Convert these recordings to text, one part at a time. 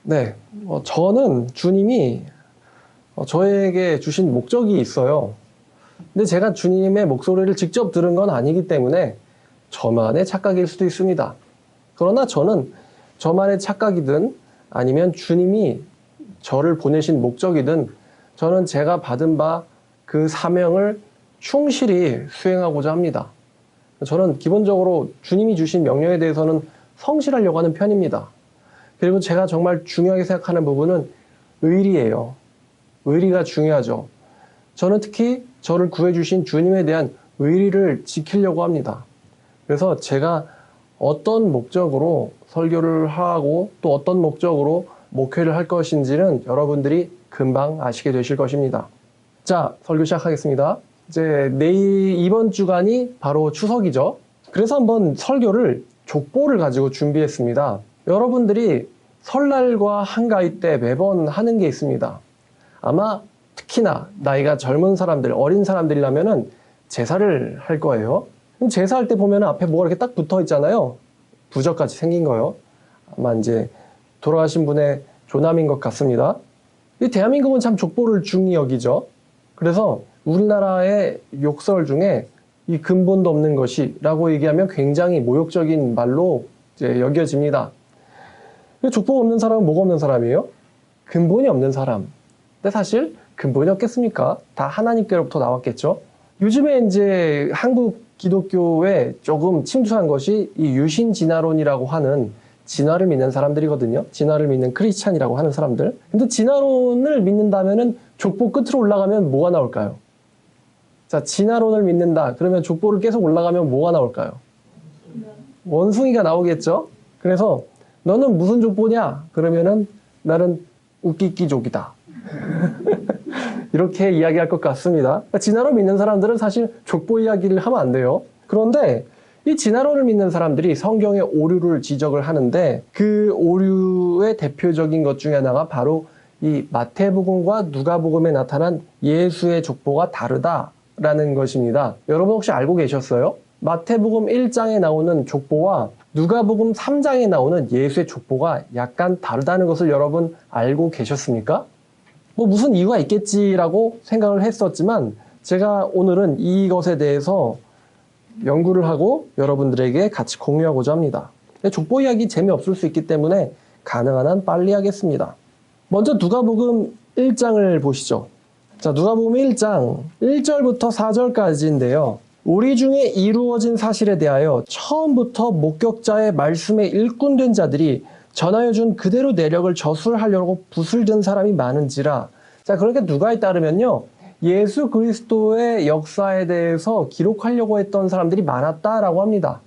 네, 저는 주님이 저에게 주신 목적이 있어요. 근데 제가 주님의 목소리를 직접 들은 건 아니기 때문에 저만의 착각일 수도 있습니다. 그러나 저는 저만의 착각이든 아니면 주님이 저를 보내신 목적이든 저는 제가 받은 바 그 사명을 충실히 수행하고자 합니다. 저는 기본적으로 주님이 주신 명령에 대해서는 성실하려고 하는 편입니다. 그리고 제가 정말 중요하게 생각하는 부분은 의리예요. 의리가 중요하죠. 저는 특히 저를 구해주신 주님에 대한 의리를 지키려고 합니다. 그래서 제가 어떤 목적으로 설교를 하고 또 어떤 목적으로 목회를 할 것인지는 여러분들이 금방 아시게 되실 것입니다. 자, 설교 시작하겠습니다. 이제 이번 주간이 바로 추석이죠. 그래서 한번 설교를 족보를 가지고 준비했습니다. 여러분들이 설날과 한가위 때 매번 하는 게 있습니다. 아마 특히나 나이가 젊은 사람들, 어린 사람들이라면은 제사를 할 거예요. 그럼 제사할 때 보면 앞에 뭐가 이렇게 딱 붙어 있잖아요. 부적같이 생긴 거요. 아마 이제 돌아가신 분의 조남인 것 같습니다. 이 대한민국은 참 족보를 중히 여기죠. 그래서 우리나라의 욕설 중에 이 근본도 없는 것이라고 얘기하면 굉장히 모욕적인 말로 이제 여겨집니다. 족보가 없는 사람은 뭐가 없는 사람이에요? 근본이 없는 사람. 근데 사실 근본이 없겠습니까? 다 하나님께로부터 나왔겠죠. 요즘에 이제 한국 기독교에 조금 침투한 것이 이 유신진화론이라고 하는 진화를 믿는 사람들이거든요. 진화를 믿는 크리스찬이라고 하는 사람들. 근데 진화론을 믿는다면은 족보 끝으로 올라가면 뭐가 나올까요? 자, 진화론을 믿는다. 그러면 족보를 계속 올라가면 뭐가 나올까요? 원숭이가 나오겠죠. 그래서 너는 무슨 족보냐? 그러면은 나는 웃기끼족이다. 이렇게 이야기할 것 같습니다. 진화론 믿는 사람들은 사실 족보 이야기를 하면 안 돼요. 그런데 이 진화론을 믿는 사람들이 성경의 오류를 지적을 하는데 그 오류의 대표적인 것 중에 하나가 바로 이 마태복음과 누가복음에 나타난 예수의 족보가 다르다라는 것입니다. 여러분 혹시 알고 계셨어요? 마태복음 1장에 나오는 족보와 누가복음 3장에 나오는 예수의 족보가 약간 다르다는 것을 여러분 알고 계셨습니까? 뭐 무슨 이유가 있겠지라고 생각을 했었지만 제가 오늘은 이것에 대해서 연구를 하고 여러분들에게 같이 공유하고자 합니다. 족보 이야기 재미없을 수 있기 때문에 가능한 한 빨리 하겠습니다. 먼저 누가복음 1장을 보시죠. 자, 누가복음 1장 1절부터 4절까지인데요. 우리 중에 이루어진 사실에 대하여 처음부터 목격자의 말씀에 일꾼된 자들이 전하여 준 그대로 내력을 저술하려고 붓을 든 사람이 많은지라. 자, 그러니까 누가에 따르면요. 예수 그리스도의 역사에 대해서 기록하려고 했던 사람들이 많았다라고 합니다.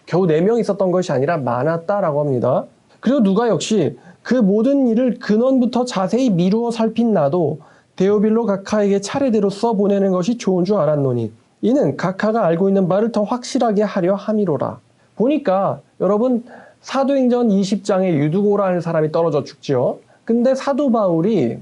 겨우 4명 있었던 것이 아니라 많았다라고 합니다. 그리고 누가 역시 그 모든 일을 근원부터 자세히 미루어 살핀 나도 데오빌로 각하에게 차례대로 써보내는 것이 좋은 줄 알았노니 이는 각하가 알고 있는 바를 더 확실하게 하려 함이로라. 보니까 여러분 사도행전 20장에 유두고라는 사람이 떨어져 죽죠. 근데 사도 바울이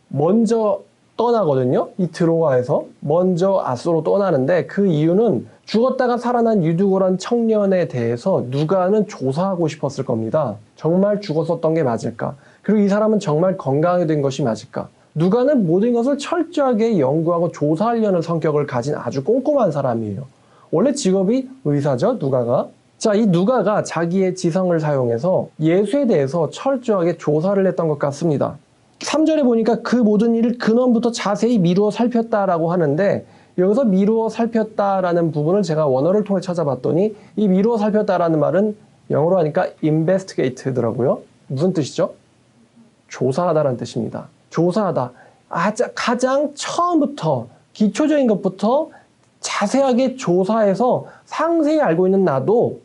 먼저 떠나거든요. 이 드로아에서 먼저 아소로 떠나는데 그 이유는 죽었다가 살아난 유두고란 청년에 대해서 누가는 조사하고 싶었을 겁니다. 정말 죽었었던 게 맞을까? 그리고 이 사람은 정말 건강하게 된 것이 맞을까? 누가는 모든 것을 철저하게 연구하고 조사하려는 성격을 가진 아주 꼼꼼한 사람이에요. 원래 직업이 의사죠, 누가가. 자, 이 누가가 자기의 지성을 사용해서 예수에 대해서 철저하게 조사를 했던 것 같습니다. 3절에 보니까 그 모든 일을 근원부터 자세히 미루어 살폈다라고 하는데 여기서 미루어 살폈다라는 부분을 제가 원어를 통해 찾아봤더니 이 미루어 살폈다라는 말은 영어로 하니까 investigate더라고요. 무슨 뜻이죠? 조사하다라는 뜻입니다. 조사하다. 가장 처음부터 기초적인 것부터 자세하게 조사해서 상세히 알고 있는 나도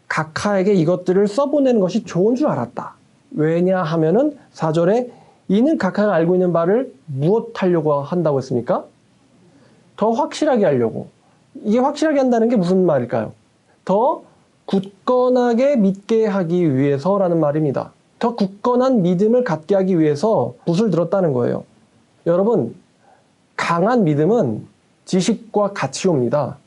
각하에게 이것들을 써보내는 것이 좋은 줄 알았다. 왜냐하면은 4절에 이는 각하가 알고 있는 바를 무엇하려고 한다고 했습니까? 더 확실하게 하려고. 이게 확실하게 한다는 게 무슨 말일까요? 더 굳건하게 믿게 하기 위해서라는 말입니다. 더 굳건한 믿음을 갖게 하기 위해서 붓을 들었다는 거예요. 여러분, 강한 믿음은 지식과 같이 옵니다.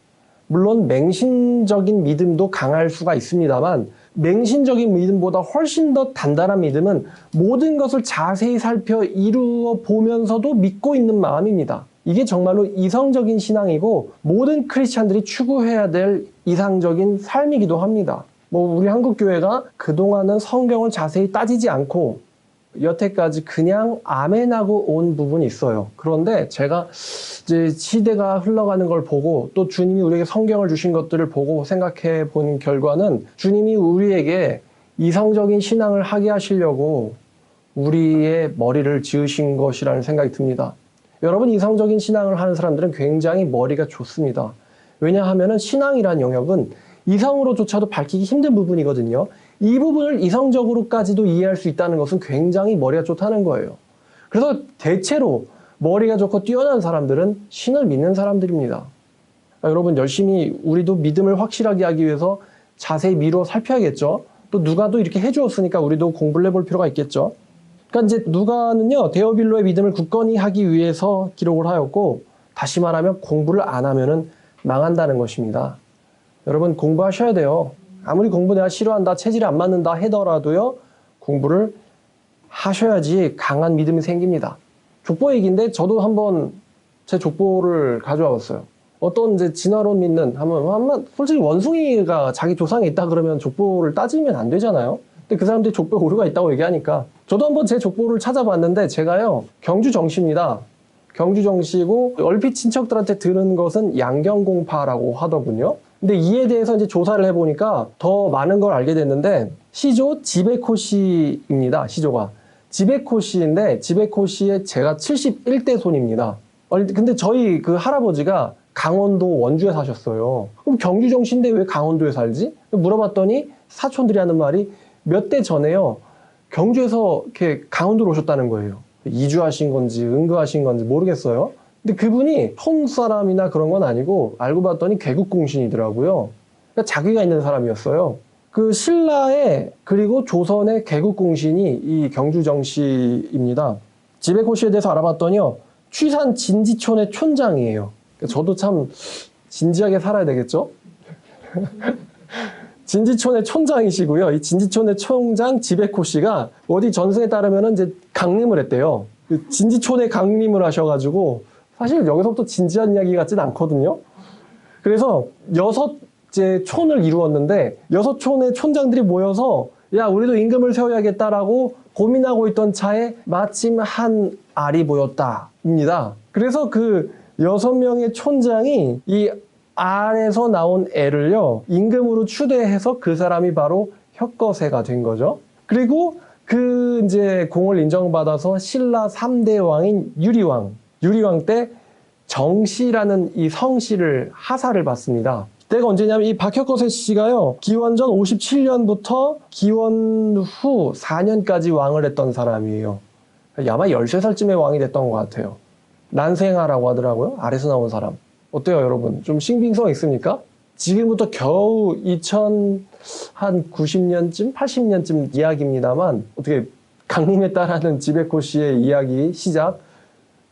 물론 맹신적인 믿음도 강할 수가 있습니다만 맹신적인 믿음보다 훨씬 더 단단한 믿음은 모든 것을 자세히 살펴 이루어 보면서도 믿고 있는 마음입니다. 이게 정말로 이성적인 신앙이고 모든 크리스찬들이 추구해야 될 이상적인 삶이기도 합니다. 우리 한국교회가 그동안은 성경을 자세히 따지지 않고 여태까지 그냥 아멘하고 온 부분이 있어요. 그런데 제가 이제 시대가 흘러가는 걸 보고 또 주님이 우리에게 성경을 주신 것들을 보고 생각해 본 결과는 주님이 우리에게 이성적인 신앙을 하게 하시려고 우리의 머리를 지으신 것이라는 생각이 듭니다. 여러분, 이성적인 신앙을 하는 사람들은 굉장히 머리가 좋습니다. 왜냐하면 신앙이란 영역은 이성으로조차도 밝히기 힘든 부분이거든요. 이 부분을 이성적으로까지도 이해할 수 있다는 것은 굉장히 머리가 좋다는 거예요. 그래서 대체로 머리가 좋고 뛰어난 사람들은 신을 믿는 사람들입니다. 여러분, 열심히 우리도 믿음을 확실하게 하기 위해서 자세히 미루어 살펴야겠죠. 또 누가도 이렇게 해주었으니까 우리도 공부를 해볼 필요가 있겠죠. 그러니까 이제 누가는요, 데오빌로의 믿음을 굳건히 하기 위해서 기록을 하였고, 다시 말하면 공부를 안 하면은 망한다는 것입니다. 여러분, 공부하셔야 돼요. 아무리 공부 내가 싫어한다, 체질이 안 맞는다 하더라도요, 공부를 하셔야지 강한 믿음이 생깁니다. 족보 얘기인데 저도 한번 제 족보를 가져와 봤어요. 어떤 이제 진화론 믿는, 솔직히 원숭이가 자기 조상이 있다 그러면 족보를 따지면 안 되잖아요. 근데 그 사람들이 족보에 오류가 있다고 얘기하니까 저도 한번 제 족보를 찾아봤는데 제가요, 경주 정씨입니다. 경주 정씨고 얼핏 친척들한테 들은 것은 양경공파라고 하더군요. 근데 이에 대해서 이제 조사를 해보니까 더 많은 걸 알게 됐는데, 시조 지베코 씨입니다. 시조가 지베코 씨인데, 지베코 씨의 제가 71대 손입니다. 근데 저희 그 할아버지가 강원도 원주에 사셨어요. 그럼 경주 정씨인데 왜 강원도에 살지? 물어봤더니 사촌들이 하는 말이 몇 대 전에요, 경주에서 이렇게 강원도로 오셨다는 거예요. 이주하신 건지 은거하신 건지 모르겠어요. 근데 그분이 촌 사람이나 그런 건 아니고 알고 봤더니 개국공신이더라고요. 그러니까 자기가 있는 사람이었어요. 그 신라의 그리고 조선의 개국공신이 이 경주정씨입니다. 지베코 씨에 대해서 알아봤더니요, 취산 진지촌의 촌장이에요. 저도 참 진지하게 살아야 되겠죠? 진지촌의 촌장이시고요. 이 진지촌의 촌장 지베코 씨가 어디 전승에 따르면 이제 강림을 했대요. 진지촌에 강림을 하셔가지고, 사실 여기서부터 진지한 이야기 같진 않거든요. 그래서 6째 촌을 이루었는데 6촌의 촌장들이 모여서 야, 우리도 임금을 세워야겠다라고 고민하고 있던 차에 마침 한 알이 보였다입니다. 그래서 그 6명의 촌장이 이 알에서 나온 애를요, 임금으로 추대해서 그 사람이 바로 혁거세가 된 거죠. 그리고 그 이제 공을 인정받아서 신라 3대 왕인 유리왕 때 정씨라는 이 성씨를 하사를 받습니다. 때가 언제냐면 이 박혁거세 씨가요, 기원전 57년부터 기원 후 4년까지 왕을 했던 사람이에요. 아마 13살쯤에 왕이 됐던 것 같아요. 난생아라고 하더라고요. 아래서 나온 사람. 어때요, 여러분? 좀 신빙성 있습니까? 지금부터 겨우 2090년쯤, 80년쯤 이야기입니다만, 어떻게 강림에 따르는 지베코 씨의 이야기 시작,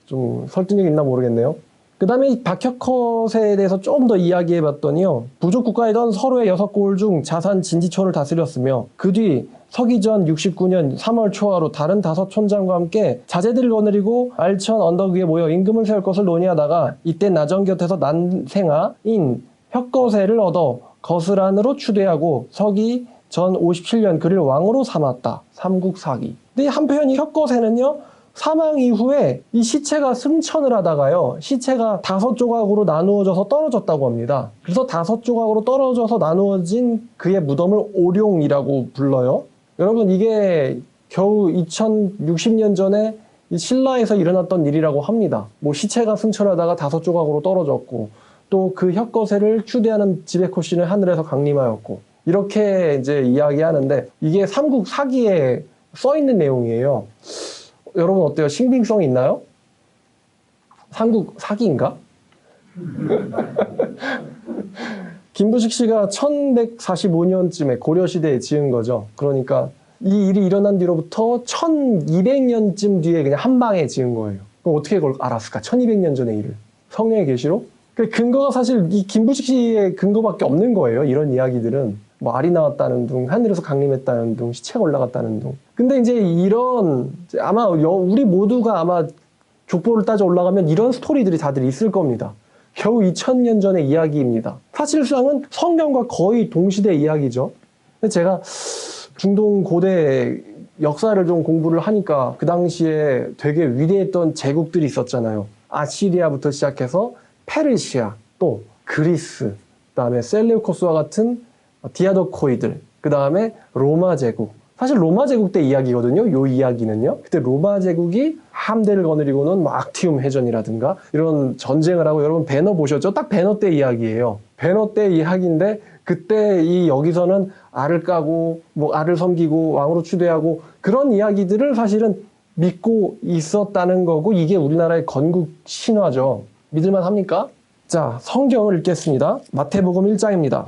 좀 설득력 있나 모르겠네요. 그 다음에 박혁거세에 대해서 좀 더 이야기해봤더니요, 부족 국가이던 서로의 6골 중 자산 진지촌을 다스렸으며, 그 뒤 서기전 69년 3월 초하루 다른 5촌장과 함께 자제들을 거느리고 알천 언덕 위에 모여 임금을 세울 것을 논의하다가, 이때 나정 곁에서 난생아인 혁거세를 얻어 거스란으로 추대하고 서기 전 57년 그를 왕으로 삼았다. 삼국사기. 근데 한편 이 혁거세는요, 사망 이후에 이 시체가 승천을 하다가요, 시체가 5조각으로 나누어져서 떨어졌다고 합니다. 그래서 5조각으로 떨어져서 나누어진 그의 무덤을 오룡이라고 불러요. 여러분, 이게 겨우 2060년 전에 이 신라에서 일어났던 일이라고 합니다. 뭐 시체가 승천하다가 5조각으로 떨어졌고, 또 그 혁거세를 추대하는 지베코 씨는 하늘에서 강림하였고, 이렇게 이제 이야기하는데, 이게 삼국 사기에 써 있는 내용이에요. 여러분 어때요? 신빙성이 있나요? 삼국 사기인가? 김부식 씨가 1145년쯤에 고려시대에 지은 거죠. 그러니까 이 일이 일어난 뒤로부터 1200년쯤 뒤에 그냥 한 방에 지은 거예요. 그럼 어떻게 그걸 알았을까? 1200년 전의 일을. 성령의 계시로? 그 근거가 사실 이 김부식 씨의 근거밖에 없는 거예요. 이런 이야기들은. 뭐 알이 나왔다는 둥, 하늘에서 강림했다는 둥, 시체가 올라갔다는 둥. 근데 이제 이런 아마 우리 모두가 아마 족보를 따져 올라가면 이런 스토리들이 다들 있을 겁니다. 겨우 2000년 전의 이야기입니다. 사실상은 성경과 거의 동시대 이야기죠. 근데 제가 중동 고대 역사를 좀 공부를 하니까 그 당시에 되게 위대했던 제국들이 있었잖아요. 아시리아부터 시작해서 페르시아, 또 그리스, 그다음에 셀레우코스와 같은 디아도코이들, 그다음에 로마 제국. 사실 로마 제국 때 이야기거든요. 요 이야기는요. 그때 로마 제국이 함대를 거느리고는 뭐 악티움 해전이라든가 이런 전쟁을 하고, 여러분 배너 보셨죠? 딱 배너 때 이야기예요. 배너 때 이야기인데 그때 여기서는 알을 까고 뭐 알을 섬기고 왕으로 추대하고 그런 이야기들을 사실은 믿고 있었다는 거고, 이게 우리나라의 건국 신화죠. 믿을만 합니까? 자, 성경을 읽겠습니다. 마태복음 1장입니다.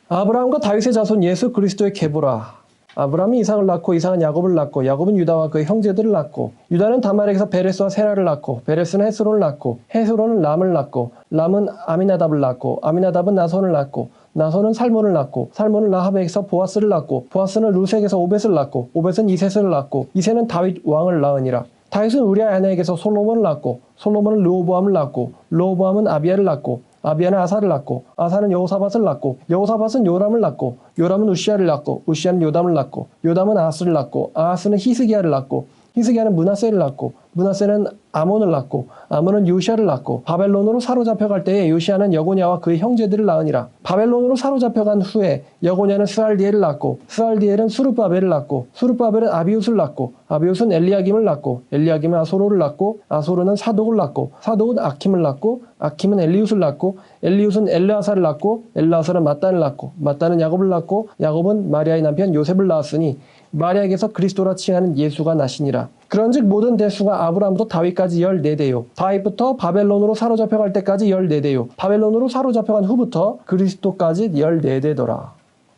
아브라함과 다윗의 자손 예수 그리스도의 계보라. 아브라함이 이삭을 낳고 이삭은 야곱을 낳고 야곱은 유다와 그의 형제들을 낳고 유다는 다말에게서 베레스와 세라를 낳고 베레스는 헤스론을 낳고 헤스론은 람을 낳고 람은 아미나답을 낳고 아미나답은 나손을 낳고 나손은 살몬을 낳고 살몬은 라합에게서 보아스를 낳고 보아스는 루색에서 오벳을 낳고 오벳은 이셋을 낳고 이셋은 다윗 왕을 낳으니라. 다윗은 우리아 아내에게서 솔로몬을 낳고 솔로몬은 르호보암을 낳고 르호보암은 아비야를 낳고 아비야는 아사를 낳고 아사는 여호사밧을 낳고 여호사밧은 요람을 낳고 요람은 우시아를 낳고 우시아는 요담을 낳고 요담은 아하스를 낳고 아하스는 히스기야를 낳고 히스기야는 므낫세를 낳고 므낫세는 아몬을 낳고 아몬은 요시아를 낳고 바벨론으로 사로잡혀갈 때에 요시아는 여고냐와 그의 형제들을 낳으니라. 바벨론으로 사로잡혀간 후에 여고냐는 스알디엘을 낳고 스알디엘은 수르바벨을 낳고 수르바벨은 아비웃을 낳고 아비웃은 엘리야김을 낳고 엘리야김은 아소로를 낳고 아소로는 사독을 낳고 사독은 아킴을 낳고 아킴은 엘리웃을 낳고 엘리웃은 엘르아사를 낳고 엘르아사는 mat단을 낳고 mat단은 야곱을 낳고 야곱은 마리아의 남편 요셉을 낳았으니 마리아에게서 그리스도라 칭하는 예수가 나시니라. 그런즉 모든 대수가 아브라함부터 다윗까지 14대요. 다윗부터 바벨론으로 사로잡혀갈 때까지 14대요. 바벨론으로 사로잡혀간 후부터 그리스도까지 14대더라.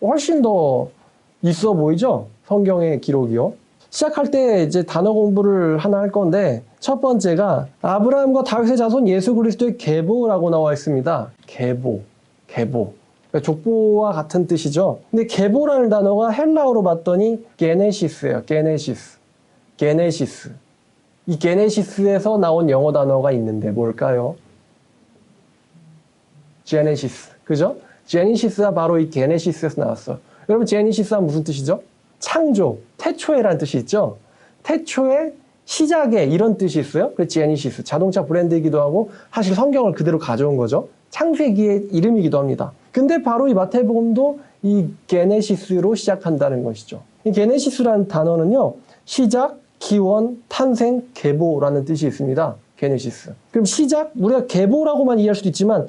훨씬 더 있어 보이죠? 성경의 기록이요. 시작할 때 이제 단어 공부를 하나 할 건데, 첫 번째가 아브라함과 다윗의 자손 예수 그리스도의 계보라고 나와 있습니다. 계보. 족보와 같은 뜻이죠. 근데 계보라는 단어가 헬라어로 봤더니 게네시스예요. 게네시스. 이 게네시스에서 나온 영어 단어가 있는데 뭘까요? 제네시스. 그죠? 제네시스가 바로 이 게네시스에서 나왔어요. 여러분, 제네시스가 무슨 뜻이죠? 창조, 태초에라는 뜻이 있죠? 태초의 시작에 이런 뜻이 있어요. 그래서 제네시스. 자동차 브랜드이기도 하고 사실 성경을 그대로 가져온 거죠. 창세기의 이름이기도 합니다. 근데 바로 이 마태복음도 이 게네시스로 시작한다는 것이죠. 이 게네시스라는 단어는요, 시작, 기원, 탄생, 계보라는 뜻이 있습니다. 게네시스. 그럼 시작, 우리가 계보라고만 이해할 수도 있지만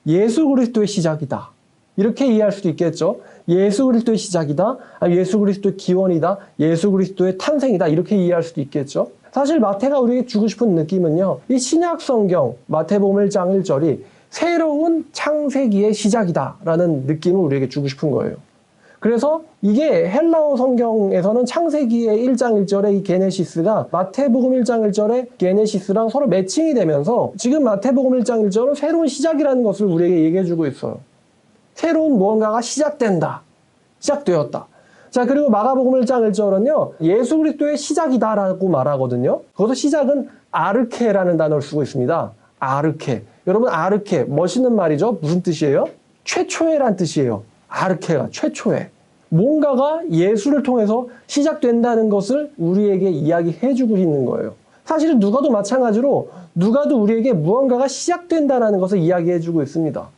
예수 그리스도의 시작이다. 이렇게 이해할 수도 있겠죠. 예수 그리스도의 시작이다. 아니면 예수 그리스도의 기원이다. 예수 그리스도의 탄생이다. 이렇게 이해할 수도 있겠죠. 사실 마태가 우리에게 주고 싶은 느낌은요, 이 신약 성경 마태복음 1장 1절이 새로운 창세기의 시작이다라는 느낌을 우리에게 주고 싶은 거예요. 그래서 이게 헬라어 성경에서는 창세기의 1장 1절의 이 게네시스가 마태복음 1장 1절의 게네시스랑 서로 매칭이 되면서 지금 마태복음 1장 1절은 새로운 시작이라는 것을 우리에게 얘기해주고 있어요. 새로운 무언가가 시작된다. 시작되었다. 자, 그리고 마가복음 1장 1절은요, 예수 그리스도의 시작이다라고 말하거든요. 거기서 시작은 아르케라는 단어를 쓰고 있습니다. 아르케. 여러분, 아르케 멋있는 말이죠. 무슨 뜻이에요? 최초에란 뜻이에요. 아르케가 최초에. 뭔가가 예수를 통해서 시작된다는 것을 우리에게 이야기해주고 있는 거예요. 사실은 누가도 마찬가지로 누가도 우리에게 무언가가 시작된다는 것을 이야기해주고 있습니다.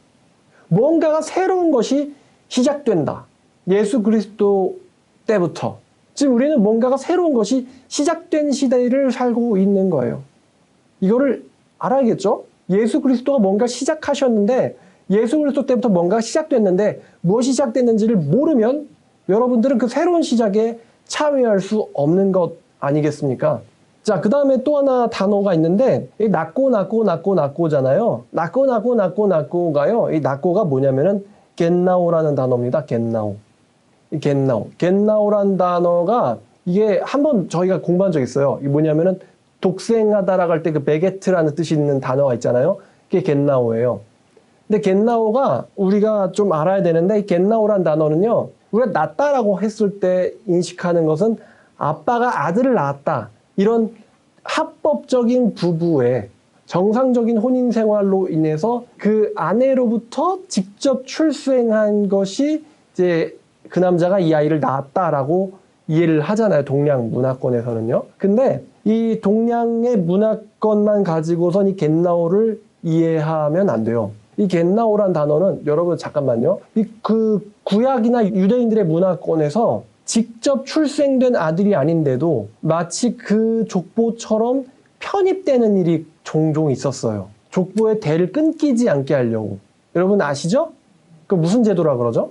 뭔가가 새로운 것이 시작된다. 예수 그리스도 때부터. 지금 우리는 뭔가가 새로운 것이 시작된 시대를 살고 있는 거예요. 이거를 알아야겠죠? 예수 그리스도가 뭔가 시작하셨는데, 예수 그리스도 때부터 뭔가 시작됐는데 무엇이 시작됐는지를 모르면 여러분들은 그 새로운 시작에 참여할 수 없는 것 아니겠습니까? 자, 그 다음에 또 하나 단어가 있는데, 이 낳고잖아요. 낳고가요. 이 낳고가 뭐냐면은 겟나오라는 단어입니다. 겟나오라는 단어가 이게 한번 저희가 공부한 적 있어요. 이게 뭐냐면은 독생하다라고 할 때 그 베게트라는 뜻이 있는 단어가 있잖아요. 그게 겟나오예요. 근데 겟나오가 우리가 좀 알아야 되는데, 이 겟나오라는 단어는요, 우리가 낳았다라고 했을 때 인식하는 것은 아빠가 아들을 낳았다. 이런 합법적인 부부의 정상적인 혼인 생활로 인해서 그 아내로부터 직접 출생한 것이 이제 그 남자가 이 아이를 낳았다라고 이해를 하잖아요. 동양 문화권에서는요. 근데 이 동양의 문화권만 가지고선 이 겟나오를 이해하면 안 돼요. 이 겟나오란 단어는 여러분 잠깐만요. 그 구약이나 유대인들의 문화권에서 직접 출생된 아들이 아닌데도 마치 그 족보처럼 편입되는 일이 종종 있었어요. 족보의 대를 끊기지 않게 하려고. 여러분 아시죠? 그 무슨 제도라 그러죠?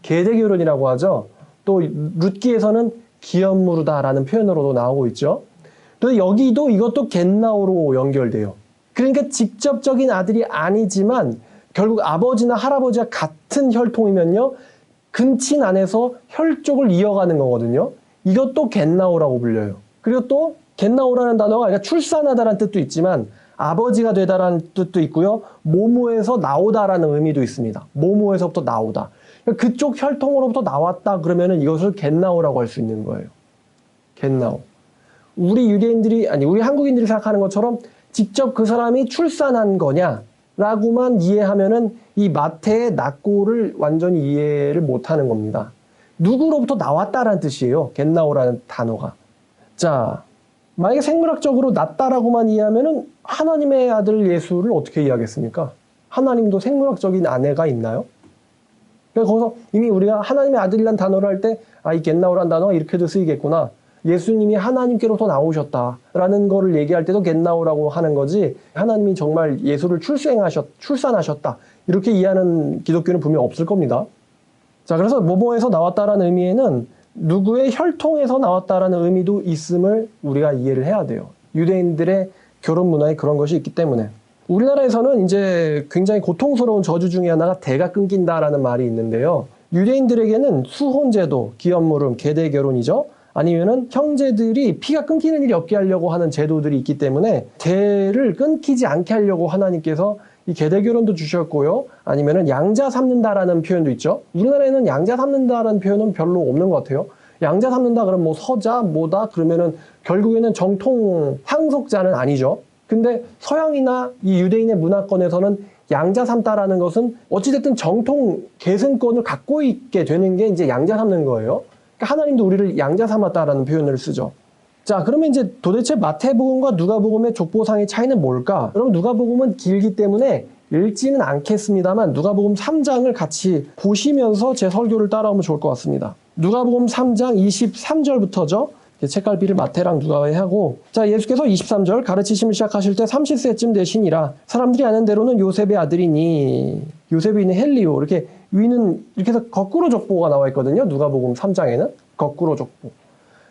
계대결혼이라고 하죠. 또 룻기에서는 기업무르다라는 표현으로도 나오고 있죠. 또 여기도 이것도 겟나오로 연결돼요. 그러니까 직접적인 아들이 아니지만 결국 아버지나 할아버지와 같은 혈통이면요. 근친 안에서 혈족을 이어가는 거거든요. 이것도 겟나오라고 불려요. 그리고 또 겟나오라는 단어가 그러니까 출산하다라는 뜻도 있지만 아버지가 되다라는 뜻도 있고요. 모모에서 나오다라는 의미도 있습니다. 모모에서부터 나오다. 그쪽 혈통으로부터 나왔다 그러면은 이것을 겟나오라고 할 수 있는 거예요. 겟나오. 우리 유대인들이 아니 우리 한국인들이 생각하는 것처럼 직접 그 사람이 출산한 거냐라고만 이해하면은 이 마태의 낫고를 완전히 이해를 못하는 겁니다. 누구로부터 나왔다라는 뜻이에요. 겟나오라는 단어가. 자, 만약에 생물학적으로 낫다라고만 이해하면은 하나님의 아들 예수를 어떻게 이해하겠습니까? 하나님도 생물학적인 아내가 있나요? 그래서 거기서 이미 우리가 하나님의 아들이라는 단어를 할 때 이 겟나오라는 단어가 이렇게도 쓰이겠구나. 예수님이 하나님께로부터 나오셨다라는 거를 얘기할 때도 겟나오라고 하는 거지 하나님이 정말 예수를 출산하셨다. 이렇게 이해하는 기독교는 분명 없을 겁니다. 자, 그래서 모모에서 나왔다라는 의미에는 누구의 혈통에서 나왔다라는 의미도 있음을 우리가 이해를 해야 돼요. 유대인들의 결혼 문화에 그런 것이 있기 때문에. 우리나라에서는 이제 굉장히 고통스러운 저주 중에 하나가 대가 끊긴다라는 말이 있는데요. 유대인들에게는 수혼제도, 기업무름, 계대결혼이죠. 아니면은 형제들이 피가 끊기는 일이 없게 하려고 하는 제도들이 있기 때문에 대를 끊기지 않게 하려고 하나님께서 이 계대결혼도 주셨고요. 아니면은 양자 삼는다라는 표현도 있죠. 우리나라에는 양자 삼는다라는 표현은 별로 없는 것 같아요. 양자 삼는다 그러면 뭐 서자 뭐다 그러면은 결국에는 정통 상속자는 아니죠. 근데 서양이나 이 유대인의 문화권에서는 양자 삼다라는 것은 어찌됐든 정통 계승권을 갖고 있게 되는 게 이제 양자 삼는 거예요. 그러니까 하나님도 우리를 양자 삼았다라는 표현을 쓰죠. 자, 그러면 이제 도대체 마태복음과 누가복음의 족보상의 차이는 뭘까? 여러분 누가복음은 길기 때문에 읽지는 않겠습니다만 누가복음 3장을 같이 보시면서 제 설교를 따라오면 좋을 것 같습니다. 누가복음 3장 23절부터죠. 책갈피를 마태랑 누가에 하고 자 예수께서 23절 가르치심을 시작하실 때 30세쯤 되시니라 사람들이 아는 대로는 요셉의 아들이니 요셉이 있는 헬리오 이렇게 위는 이렇게 해서 거꾸로 족보가 나와 있거든요. 누가복음 3장에는 거꾸로 족보.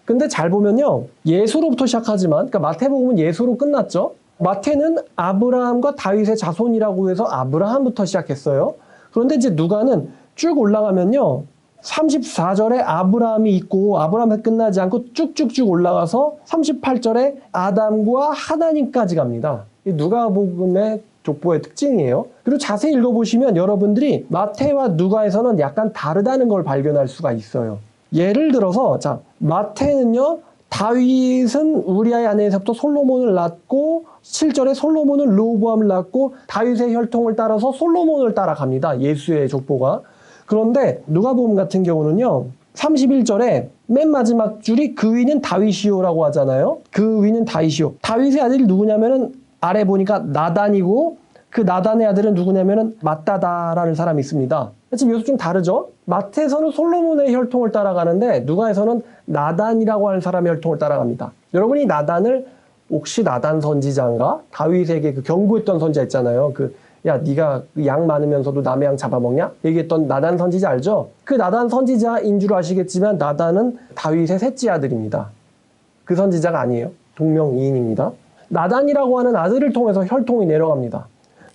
근데 잘 보면요. 예수로부터 시작하지만 그러니까 마태복음은 예수로 끝났죠. 마태는 아브라함과 다윗의 자손이라고 해서 아브라함부터 시작했어요. 그런데 이제 누가는 쭉 올라가면요. 34절에 아브라함이 있고 아브라함에 끝나지 않고 쭉쭉쭉 올라가서 38절에 아담과 하나님까지 갑니다. 이 누가복음의 족보의 특징이에요. 그리고 자세히 읽어보시면 여러분들이 마태와 누가에서는 약간 다르다는 걸 발견할 수가 있어요. 예를 들어서 자 마태는요. 다윗은 우리아의 아내에서부터 솔로몬을 낳고 7절에 솔로몬은 르호보암을 낳고 다윗의 혈통을 따라서 솔로몬을 따라갑니다. 예수의 족보가. 그런데 누가복음 같은 경우는요. 31절에 맨 마지막 줄이 그 위는 다윗이요라고 하잖아요. 그 위는 다윗이요. 다윗의 아들이 누구냐면은 아래 보니까 나단이고 그 나단의 아들은 누구냐면은 맏다다라는 사람이 있습니다. 지금 이것도 좀 다르죠? 마태에서는 솔로몬의 혈통을 따라가는데 누가에서는 나단이라고 하는 사람의 혈통을 따라갑니다. 여러분이 나단을 혹시 나단 선지자인가? 다윗에게 그 경고했던 선지자 있잖아요. 야, 네가 양 많으면서도 남의 양 잡아먹냐? 얘기했던 나단 선지자 알죠? 그 나단 선지자인 줄 아시겠지만 나단은 다윗의 셋째 아들입니다. 그 선지자가 아니에요. 동명이인입니다. 나단이라고 하는 아들을 통해서 혈통이 내려갑니다.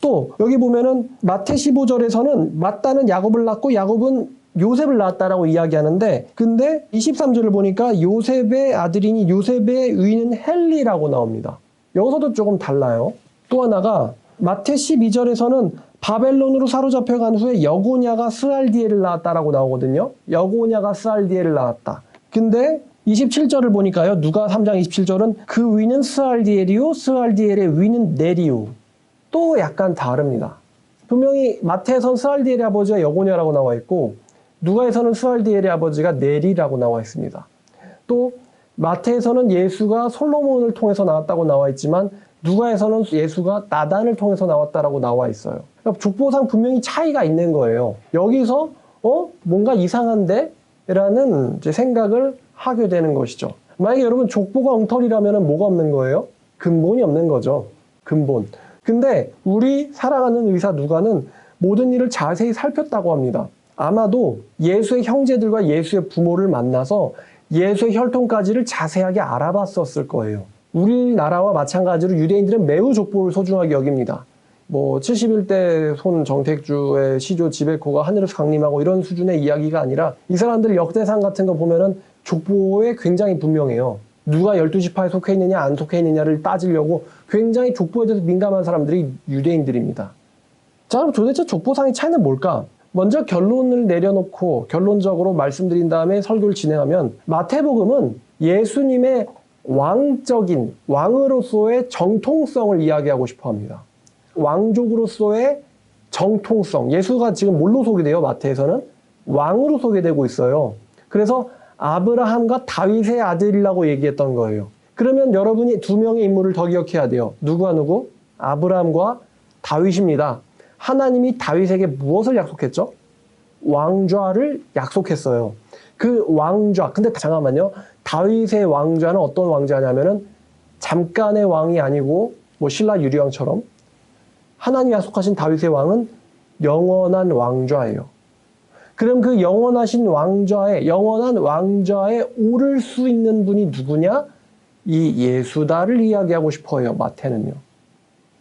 또 여기 보면은 마태 15절에서는 맏다는 야곱을 낳고 야곱은 요셉을 낳았다라고 이야기하는데 근데 23절을 보니까 요셉의 아들이니 요셉의 위는 헬리라고 나옵니다. 여기서도 조금 달라요. 또 하나가 마태 12절에서는 바벨론으로 사로잡혀간 후에 여고냐가 스알디엘을 낳았다라고 나오거든요. 여고냐가 스알디엘을 낳았다. 근데 27절을 보니까요. 누가 3장 27절은 그 위는 스알디엘이요 스알디엘의 위는 네리요. 또 약간 다릅니다. 분명히 마태에선 스알디엘의 아버지가 여고냐라고 나와 있고 누가에서는 스알디엘의 아버지가 네리라고 나와 있습니다. 또 마태에서는 예수가 솔로몬을 통해서 나왔다고 나와 있지만 누가에서는 예수가 나단을 통해서 나왔다라고 나와 있어요. 그러니까 족보상 분명히 차이가 있는 거예요. 여기서 뭔가 이상한데? 라는 이제 생각을 하게 되는 것이죠. 만약에 여러분 족보가 엉터리라면 뭐가 없는 거예요? 근본이 없는 거죠. 근본. 근데 우리 사랑하는 의사 누가는 모든 일을 자세히 살폈다고 합니다. 아마도 예수의 형제들과 예수의 부모를 만나서 예수의 혈통까지를 자세하게 알아봤었을 거예요. 우리나라와 마찬가지로 유대인들은 매우 족보를 소중하게 여깁니다. 71대 손 정택주의 시조 지베코가 하늘에서 강림하고 이런 수준의 이야기가 아니라 이 사람들 역대상 같은 거 보면은 족보에 굉장히 분명해요. 누가 12지파에 속해 있느냐 안 속해 있느냐를 따지려고 굉장히 족보에 대해서 민감한 사람들이 유대인들입니다. 자, 그럼 도대체 족보상의 차이는 뭘까? 먼저 결론을 내려놓고 결론적으로 말씀드린 다음에 설교를 진행하면 마태복음은 예수님의 왕적인 왕으로서의 정통성을 이야기하고 싶어 합니다. 왕족으로서의 정통성. 예수가 지금 뭘로 소개돼요? 마태에서는 왕으로 소개되고 있어요. 그래서 아브라함과 다윗의 아들이라고 얘기했던 거예요. 그러면 여러분이 두 명의 인물을 더 기억해야 돼요. 누구와 누구? 아브라함과 다윗입니다. 하나님이 다윗에게 무엇을 약속했죠? 왕좌를 약속했어요. 그 왕좌. 근데 잠깐만요. 다윗의 왕좌는 어떤 왕좌냐면은 잠깐의 왕이 아니고 신라 유리왕처럼 하나님이 약속하신 다윗의 왕은 영원한 왕좌예요. 그럼 그 영원한 왕좌에 오를 수 있는 분이 누구냐? 이 예수다를 이야기하고 싶어요. 마태는요.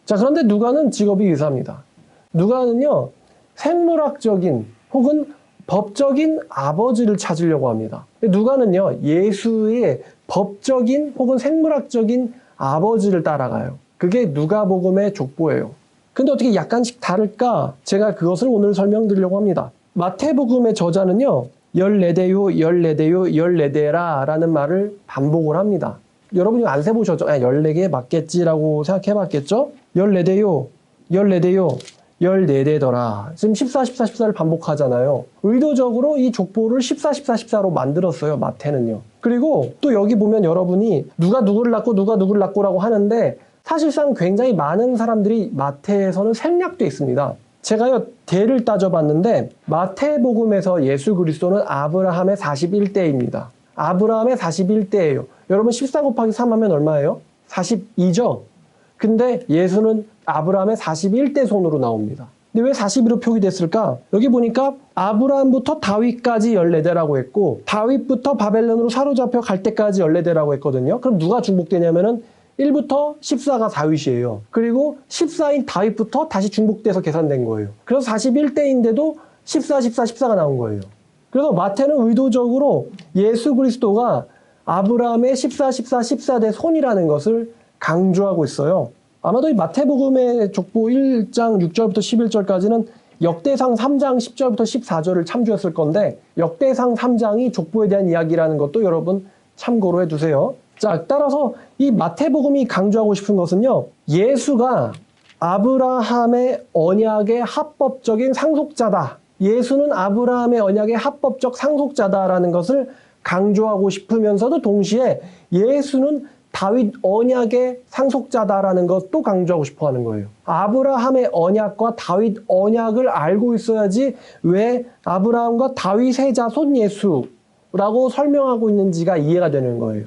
자, 그런데 누가는 직업이 의사입니다. 누가는요, 생물학적인 혹은 법적인 아버지를 찾으려고 합니다. 누가는요, 예수의 법적인 혹은 생물학적인 아버지를 따라가요. 그게 누가복음의 족보예요. 근데 어떻게 약간씩 다를까? 제가 그것을 오늘 설명드리려고 합니다. 마태복음의 저자는요, 14대요, 14대요, 14대라 라는 말을 반복을 합니다. 여러분이 안 세보셨죠? 14개 맞겠지라고 생각해봤겠죠? 14대요, 14대요, 14대더라. 지금 14, 14, 14를 반복하잖아요. 의도적으로 이 족보를 14, 14, 14로 만들었어요. 마태는요. 그리고 또 여기 보면 여러분이 누가 누구를 낳고 누가 누구를 낳고라고 하는데 사실상 굉장히 많은 사람들이 마태에서는 생략돼 있습니다. 제가요 대를 따져봤는데 마태복음에서 예수 그리스도는 아브라함의 41대입니다. 아브라함의 41대예요. 여러분 14 곱하기 3 하면 얼마예요? 42죠? 근데 예수는 아브라함의 41대 손으로 나옵니다. 근데 왜 42로 표기됐을까? 여기 보니까 아브라함부터 다윗까지 14대라고 했고 다윗부터 바벨론으로 사로잡혀 갈 때까지 14대라고 했거든요. 그럼 누가 중복되냐면은 1부터 14가 다윗이에요. 그리고 14인 다윗부터 다시 중복돼서 계산된 거예요. 그래서 41대인데도 14, 14, 14가 나온 거예요. 그래서 마태는 의도적으로 예수 그리스도가 아브라함의 14, 14, 14대 손이라는 것을 강조하고 있어요. 아마도 이 마태복음의 족보 1장 6절부터 11절까지는 역대상 3장 10절부터 14절을 참조했을 건데 역대상 3장이 족보에 대한 이야기라는 것도 여러분 참고로 해두세요. 자, 따라서 이 마태복음이 강조하고 싶은 것은요. 예수가 아브라함의 언약의 합법적인 상속자다. 예수는 아브라함의 언약의 합법적 상속자다라는 것을 강조하고 싶으면서도 동시에 예수는 다윗 언약의 상속자다라는 것도 강조하고 싶어 하는 거예요. 아브라함의 언약과 다윗 언약을 알고 있어야지 왜 아브라함과 다윗의 자손 예수라고 설명하고 있는지가 이해가 되는 거예요.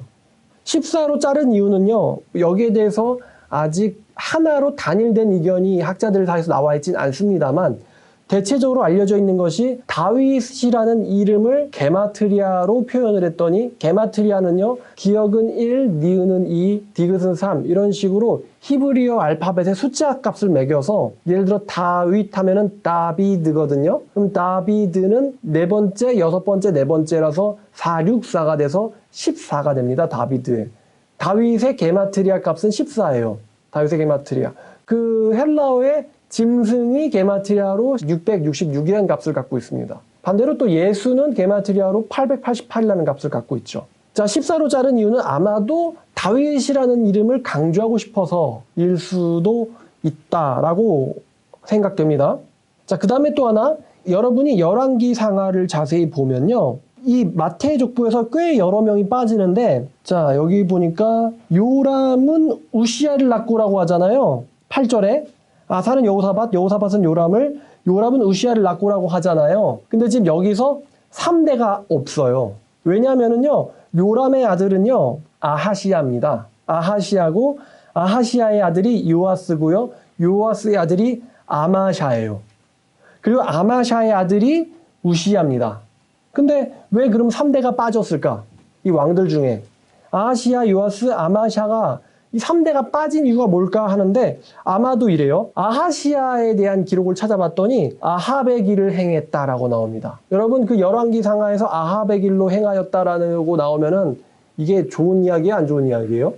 14로 자른 이유는요. 여기에 대해서 아직 하나로 단일된 의견이 학자들 사이에서 나와 있진 않습니다만 대체적으로 알려져 있는 것이 다윗이라는 이름을 게마트리아로 표현을 했더니 게마트리아는요. 기억은 1, 니은은 2, 디귿은 3 이런 식으로 히브리어 알파벳의 숫자 값을 매겨서 예를 들어 다윗 하면은 다비드거든요. 그럼 다비드는 네 번째, 여섯 번째, 네 번째라서 4, 6, 4가 돼서 14가 됩니다. 다비드의. 다윗의 게마트리아 값은 14예요. 다윗의 게마트리아. 그 헬라어의 짐승이 게마트리아로 666이라는 값을 갖고 있습니다. 반대로 또 예수는 게마트리아로 888이라는 값을 갖고 있죠. 자, 14로 자른 이유는 아마도 다윗이라는 이름을 강조하고 싶어서일 수도 있다라고 생각됩니다. 자, 그 다음에 또 하나, 여러분이 열왕기 상하를 자세히 보면요, 이 마태 족보에서 꽤 여러 명이 빠지는데, 자, 여기 보니까 요람은 우시아를 낳고라고 하잖아요. 8절에 아사는 여호사밧, 여호사밧은 요람을, 요람은 우시아를 낳고라고 하잖아요. 근데 지금 여기서 3대가 없어요. 왜냐면은요, 요람의 아들은요, 아하시야입니다. 아하시야고, 아하시야의 아들이 요아스고요, 요아스의 아들이 아마샤예요. 그리고 아마샤의 아들이 우시야입니다. 근데 왜 그럼 3대가 빠졌을까? 이 왕들 중에 아하시야, 요아스, 아마샤가 이 3대가 빠진 이유가 뭘까 하는데, 아마도 이래요. 아하시야에 대한 기록을 찾아봤더니 아합의 길을 행했다라고 나옵니다. 여러분, 그 열왕기 상하에서 아합의 길로 행하였다라고 나오면은 이게 좋은 이야기야, 안 좋은 이야기예요?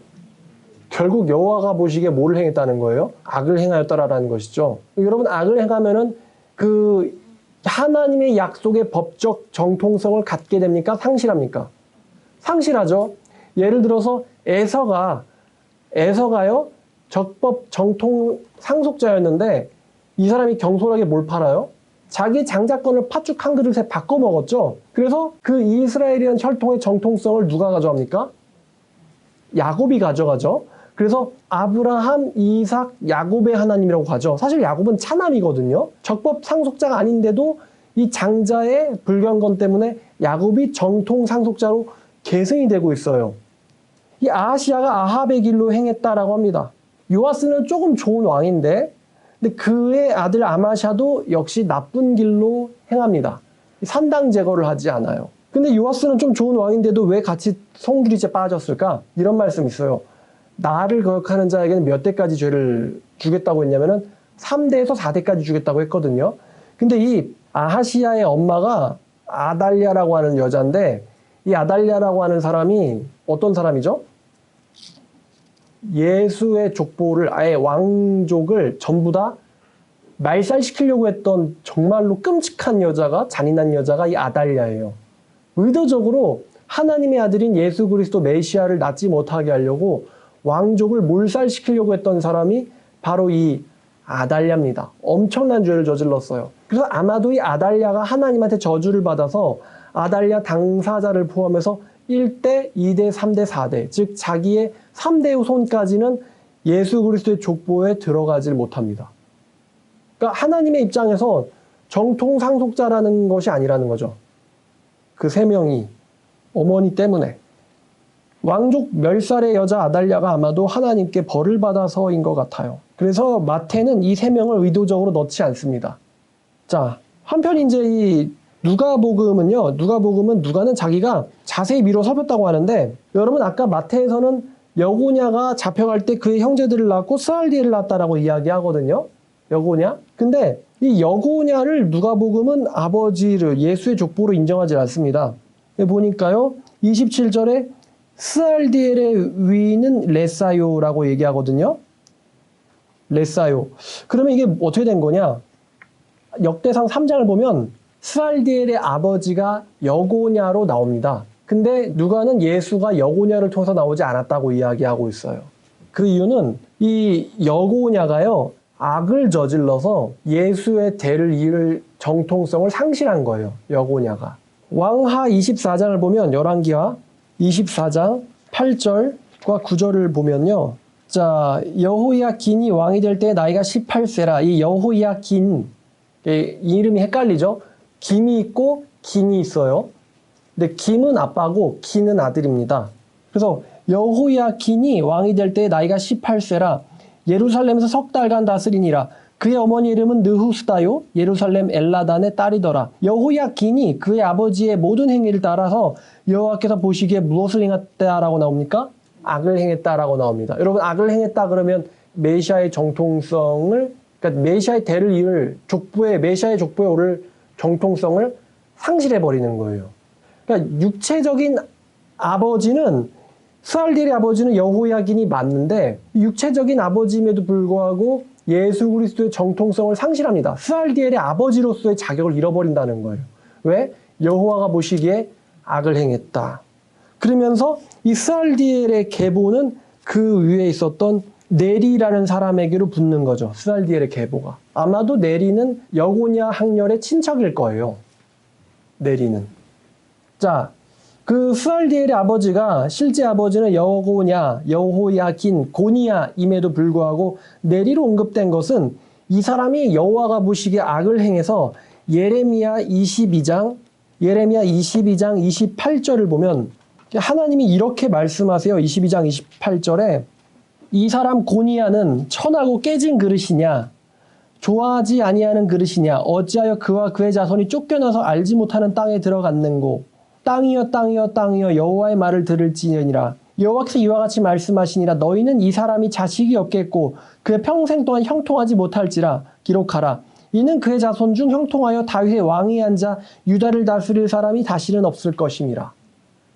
결국 여호와가 보시기에 뭐를 행했다는 거예요? 악을 행하였다라는 것이죠. 여러분, 악을 행하면은 그 하나님의 약속의 법적 정통성을 갖게 됩니까? 상실합니까? 상실하죠. 예를 들어서 에서가요, 적법 정통 상속자였는데 이 사람이 경솔하게 뭘 팔아요? 자기 장자권을 팥죽 한 그릇에 바꿔 먹었죠. 그래서 그 이스라엘이라는 혈통의 정통성을 누가 가져갑니까? 야곱이 가져가죠. 그래서 아브라함, 이삭, 야곱의 하나님이라고 하죠. 사실 야곱은 차남이거든요. 적법 상속자가 아닌데도 이 장자의 불경건 때문에 야곱이 정통 상속자로 계승이 되고 있어요. 이 아하시야가 아합의 길로 행했다라고 합니다. 요아스는 조금 좋은 왕인데, 근데 그의 아들 아마샤도 역시 나쁜 길로 행합니다. 산당 제거를 하지 않아요. 근데 요아스는 좀 좋은 왕인데도 왜 같이 송두리째 빠졌을까? 이런 말씀이 있어요. 나를 거역하는 자에게는 몇 대까지 죄를 주겠다고 했냐면은 3대에서 4대까지 주겠다고 했거든요. 근데 이 아하시야의 엄마가 아달랴라고 하는 여자인데, 이 아달랴라고 하는 사람이 어떤 사람이죠? 예수의 족보를, 아예 왕족을 전부 다 말살시키려고 했던 정말로 끔찍한 여자가, 잔인한 여자가 이 아달랴예요. 의도적으로 하나님의 아들인 예수 그리스도 메시아를 낳지 못하게 하려고 왕족을 몰살시키려고 했던 사람이 바로 이 아달랴입니다. 엄청난 죄를 저질렀어요. 그래서 아마도 이 아달랴가 하나님한테 저주를 받아서 아달랴 당사자를 포함해서 1대, 2대, 3대, 4대, 즉 자기의 3대 후손까지는 예수 그리스도의 족보에 들어가질 못합니다. 그러니까 하나님의 입장에서 정통 상속자라는 것이 아니라는 거죠. 그 3명이 어머니 때문에. 왕족 멸살의 여자 아달랴가 아마도 하나님께 벌을 받아서인 것 같아요. 그래서 마태는 이 3명을 의도적으로 넣지 않습니다. 자, 한편 이제 이 누가복음은요, 누가는 자기가 자세히 미뤄 살폈다고 하는데, 여러분 아까 마태에서는 여고냐가 잡혀갈 때 그의 형제들을 낳고 스알디엘을 낳았다라고 이야기하거든요. 여고냐? 근데 이 여고냐를 누가복음은 아버지를 예수의 족보로 인정하지 않습니다. 보니까요, 27절에 스알디엘의 위는 레사요라고 얘기하거든요. 레사요. 그러면 이게 어떻게 된 거냐? 역대상 3장을 보면 스알디엘의 아버지가 여고냐로 나옵니다. 근데 누가는 예수가 여고냐를 통해서 나오지 않았다고 이야기하고 있어요. 그 이유는 이 여고냐가요, 악을 저질러서 예수의 대를 이을 정통성을 상실한 거예요. 여고냐가. 왕하 24장을 보면, 열왕기하 24장 8절과 9절을 보면요. 자, 여호야긴이 왕이 될 때 나이가 18세라. 이 여호야긴, 이 이름이 헷갈리죠? 김이 있고 긴이 있어요. 근데 김은 아빠고 긴은 아들입니다. 그래서 여호야긴이 왕이 될 때 나이가 18세라. 예루살렘에서 석 달간 다스리니라. 그의 어머니 이름은 느후스다요. 예루살렘 엘라단의 딸이더라. 여호야긴이 그의 아버지의 모든 행위를 따라서 여호와께서 보시기에 무엇을 행했다라고 나옵니까? 악을 행했다라고 나옵니다. 여러분, 악을 행했다 그러면 메시아의 정통성을, 그러니까 메시아의 대를 이을 족보에, 메시아의 족보에 오를 정통성을 상실해버리는 거예요. 그러니까 육체적인 아버지는, 스알디엘의 아버지는 여호야긴이 맞는데, 육체적인 아버지임에도 불구하고 예수 그리스도의 정통성을 상실합니다. 스알디엘의 아버지로서의 자격을 잃어버린다는 거예요. 왜? 여호와가 보시기에 악을 행했다. 그러면서 이 스알디엘의 계보는 그 위에 있었던 네리라는 사람에게로 붙는 거죠. 스알디엘의 계보가. 아마도 네리는 여고냐 학렬의 친척일 거예요. 네리는. 자, 그 스알디엘의 아버지가 실제 아버지는 여고냐, 여호야긴, 고니야임에도 불구하고 네리로 언급된 것은 이 사람이 여호와가 보시기에 악을 행해서 예레미야 22장 28절을 보면 하나님이 이렇게 말씀하세요. 22장 28절에 이 사람 고니야는 천하고 깨진 그릇이냐 좋아하지 아니하는 그릇이냐 어찌하여 그와 그의 자손이 쫓겨나서 알지 못하는 땅에 들어갔는고 땅이여 땅이여 땅이여 여호와의 말을 들을지니라 여호와께서 이와 같이 말씀하시니라 너희는 이 사람이 자식이 없겠고 그의 평생 동안 형통하지 못할지라 기록하라 이는 그의 자손 중 형통하여 다윗의 왕위에 앉아 유다를 다스릴 사람이 다시는 없을 것임이라.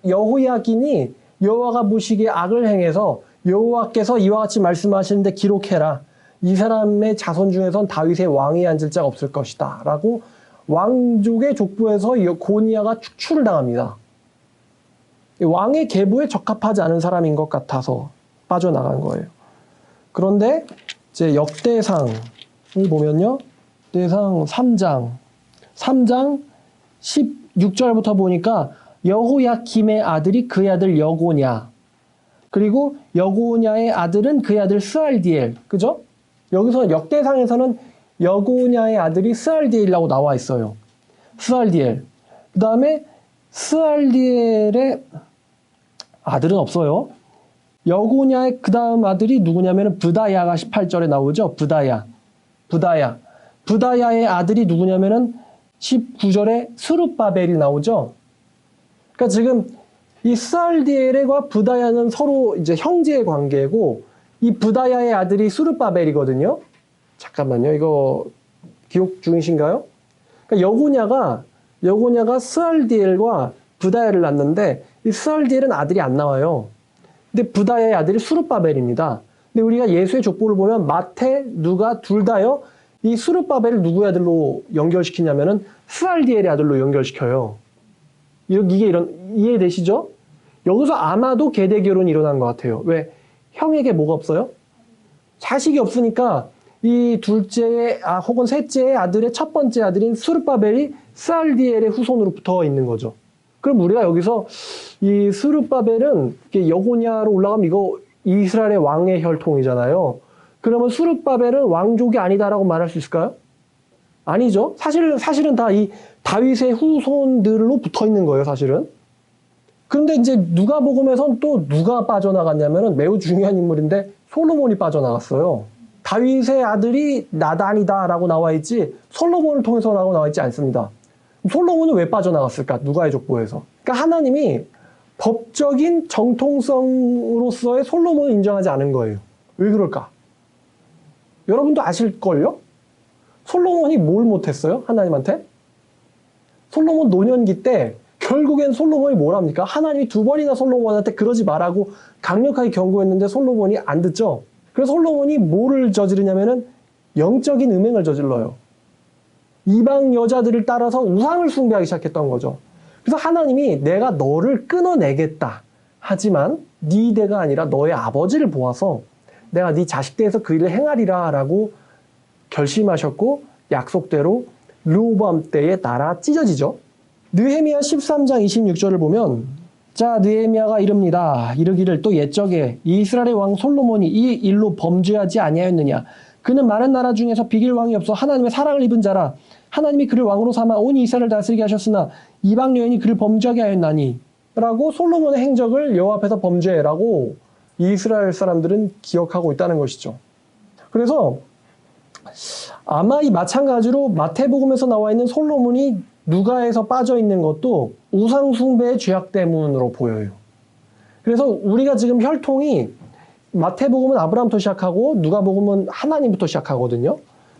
여호야긴이 여호와가 보시기에 악을 행해서 여호와께서 이와 같이 말씀하시는데 기록해라. 이 사람의 자손 중에선 다윗의 왕위에 앉을 자가 없을 것이다. 라고 왕족의 족보에서 고니야가 축출을 당합니다. 왕의 계보에 적합하지 않은 사람인 것 같아서 빠져나간 거예요. 그런데 이제 역대상을 보면요. 역대상 3장 16절부터 보니까 여호야김의 아들이 그의 아들 여고냐 그리고 여고냐의 아들은 그의 아들 스알디엘 그죠? 여기서 역대상에서는 여고냐의 아들이 스알디엘이라고 나와 있어요. 스알디엘. 그 다음에 스알디엘의 아들은 없어요. 여고냐의 그 다음 아들이 누구냐면 브다야가 18절에 나오죠. 브다야의 아들이 누구냐면은 19절에 스룹바벨이 나오죠. 그러니까 지금 이 스알디엘과 브다야는 서로 이제 형제의 관계고 이 브다야의 아들이 스룹바벨이거든요. 잠깐만요. 이거 기억 중이신가요? 그러니까 여고냐가 스알디엘과 브다야를 낳는데 이 스알디엘은 아들이 안 나와요. 근데 브다야의 아들이 스룹바벨입니다. 근데 우리가 예수의 족보를 보면 마태, 누가 둘 다요. 이 스룹바벨을 누구의 아들로 연결시키냐면은 스알디엘의 아들로 연결시켜요. 이게 이해되시죠? 여기서 아마도 계대 결혼이 일어난 것 같아요. 왜? 형에게 뭐가 없어요? 자식이 없으니까 이 둘째의 혹은 셋째의 아들의 첫 번째 아들인 스룹바벨이 스알디엘의 후손으로 붙어 있는 거죠. 그럼 우리가 여기서 이 스룹바벨은 여고냐로 올라가면 이거 이스라엘의 왕의 혈통이잖아요. 그러면 스룹바벨은 왕족이 아니다라고 말할 수 있을까요? 아니죠. 사실은 다 이 다윗의 후손들로 붙어 있는 거예요, 사실은. 그런데 이제 누가복음에선 또 누가 빠져나갔냐면은 매우 중요한 인물인데 솔로몬이 빠져나갔어요. 다윗의 아들이 나단이다라고 나와 있지 솔로몬을 통해서라고 나와 있지 않습니다. 솔로몬은 왜 빠져나갔을까? 누가의 족보에서. 그러니까 하나님이 법적인 정통성으로서의 솔로몬을 인정하지 않은 거예요. 왜 그럴까? 여러분도 아실걸요? 솔로몬이 뭘 못했어요? 하나님한테? 솔로몬 노년기 때 결국엔 솔로몬이 뭘 합니까? 하나님이 2번이나 솔로몬한테 그러지 말라고 강력하게 경고했는데 솔로몬이 안 듣죠? 그래서 솔로몬이 뭐를 저지르냐면은 영적인 음행을 저질러요. 이방 여자들을 따라서 우상을 숭배하기 시작했던 거죠. 그래서 하나님이 내가 너를 끊어내겠다. 하지만 네 대가 아니라 너의 아버지를 보아서 내가 네 자식 대에서 그 일을 행하리라 라고 결심하셨고 약속대로 르호보암 때에 나라 찢어지죠. 느헤미야 13장 26절을 보면 자 느헤미야가 이릅니다. 이르기를 또 옛적에 이스라엘의 왕 솔로몬이 이 일로 범죄하지 아니하였느냐. 그는 많은 나라 중에서 비길 왕이 없어 하나님의 사랑을 입은 자라. 하나님이 그를 왕으로 삼아 온 이스라엘을 다스리게 하셨으나 이방 여인이 그를 범죄하게 하였나니 라고 솔로몬의 행적을 여호와 앞에서 범죄라고 이스라엘 사람들은 기억하고 있다는 것이죠. 그래서 아마 이 마찬가지로 마태복음에서 나와 있는 솔로몬이 누가에서 빠져 있는 것도 우상 숭배의 죄악 때문으로 보여요. 그래서 우리가 지금 혈통이 마태복음은 아브라함부터 시작하고 누가복음은 하나님부터 시작하거든요.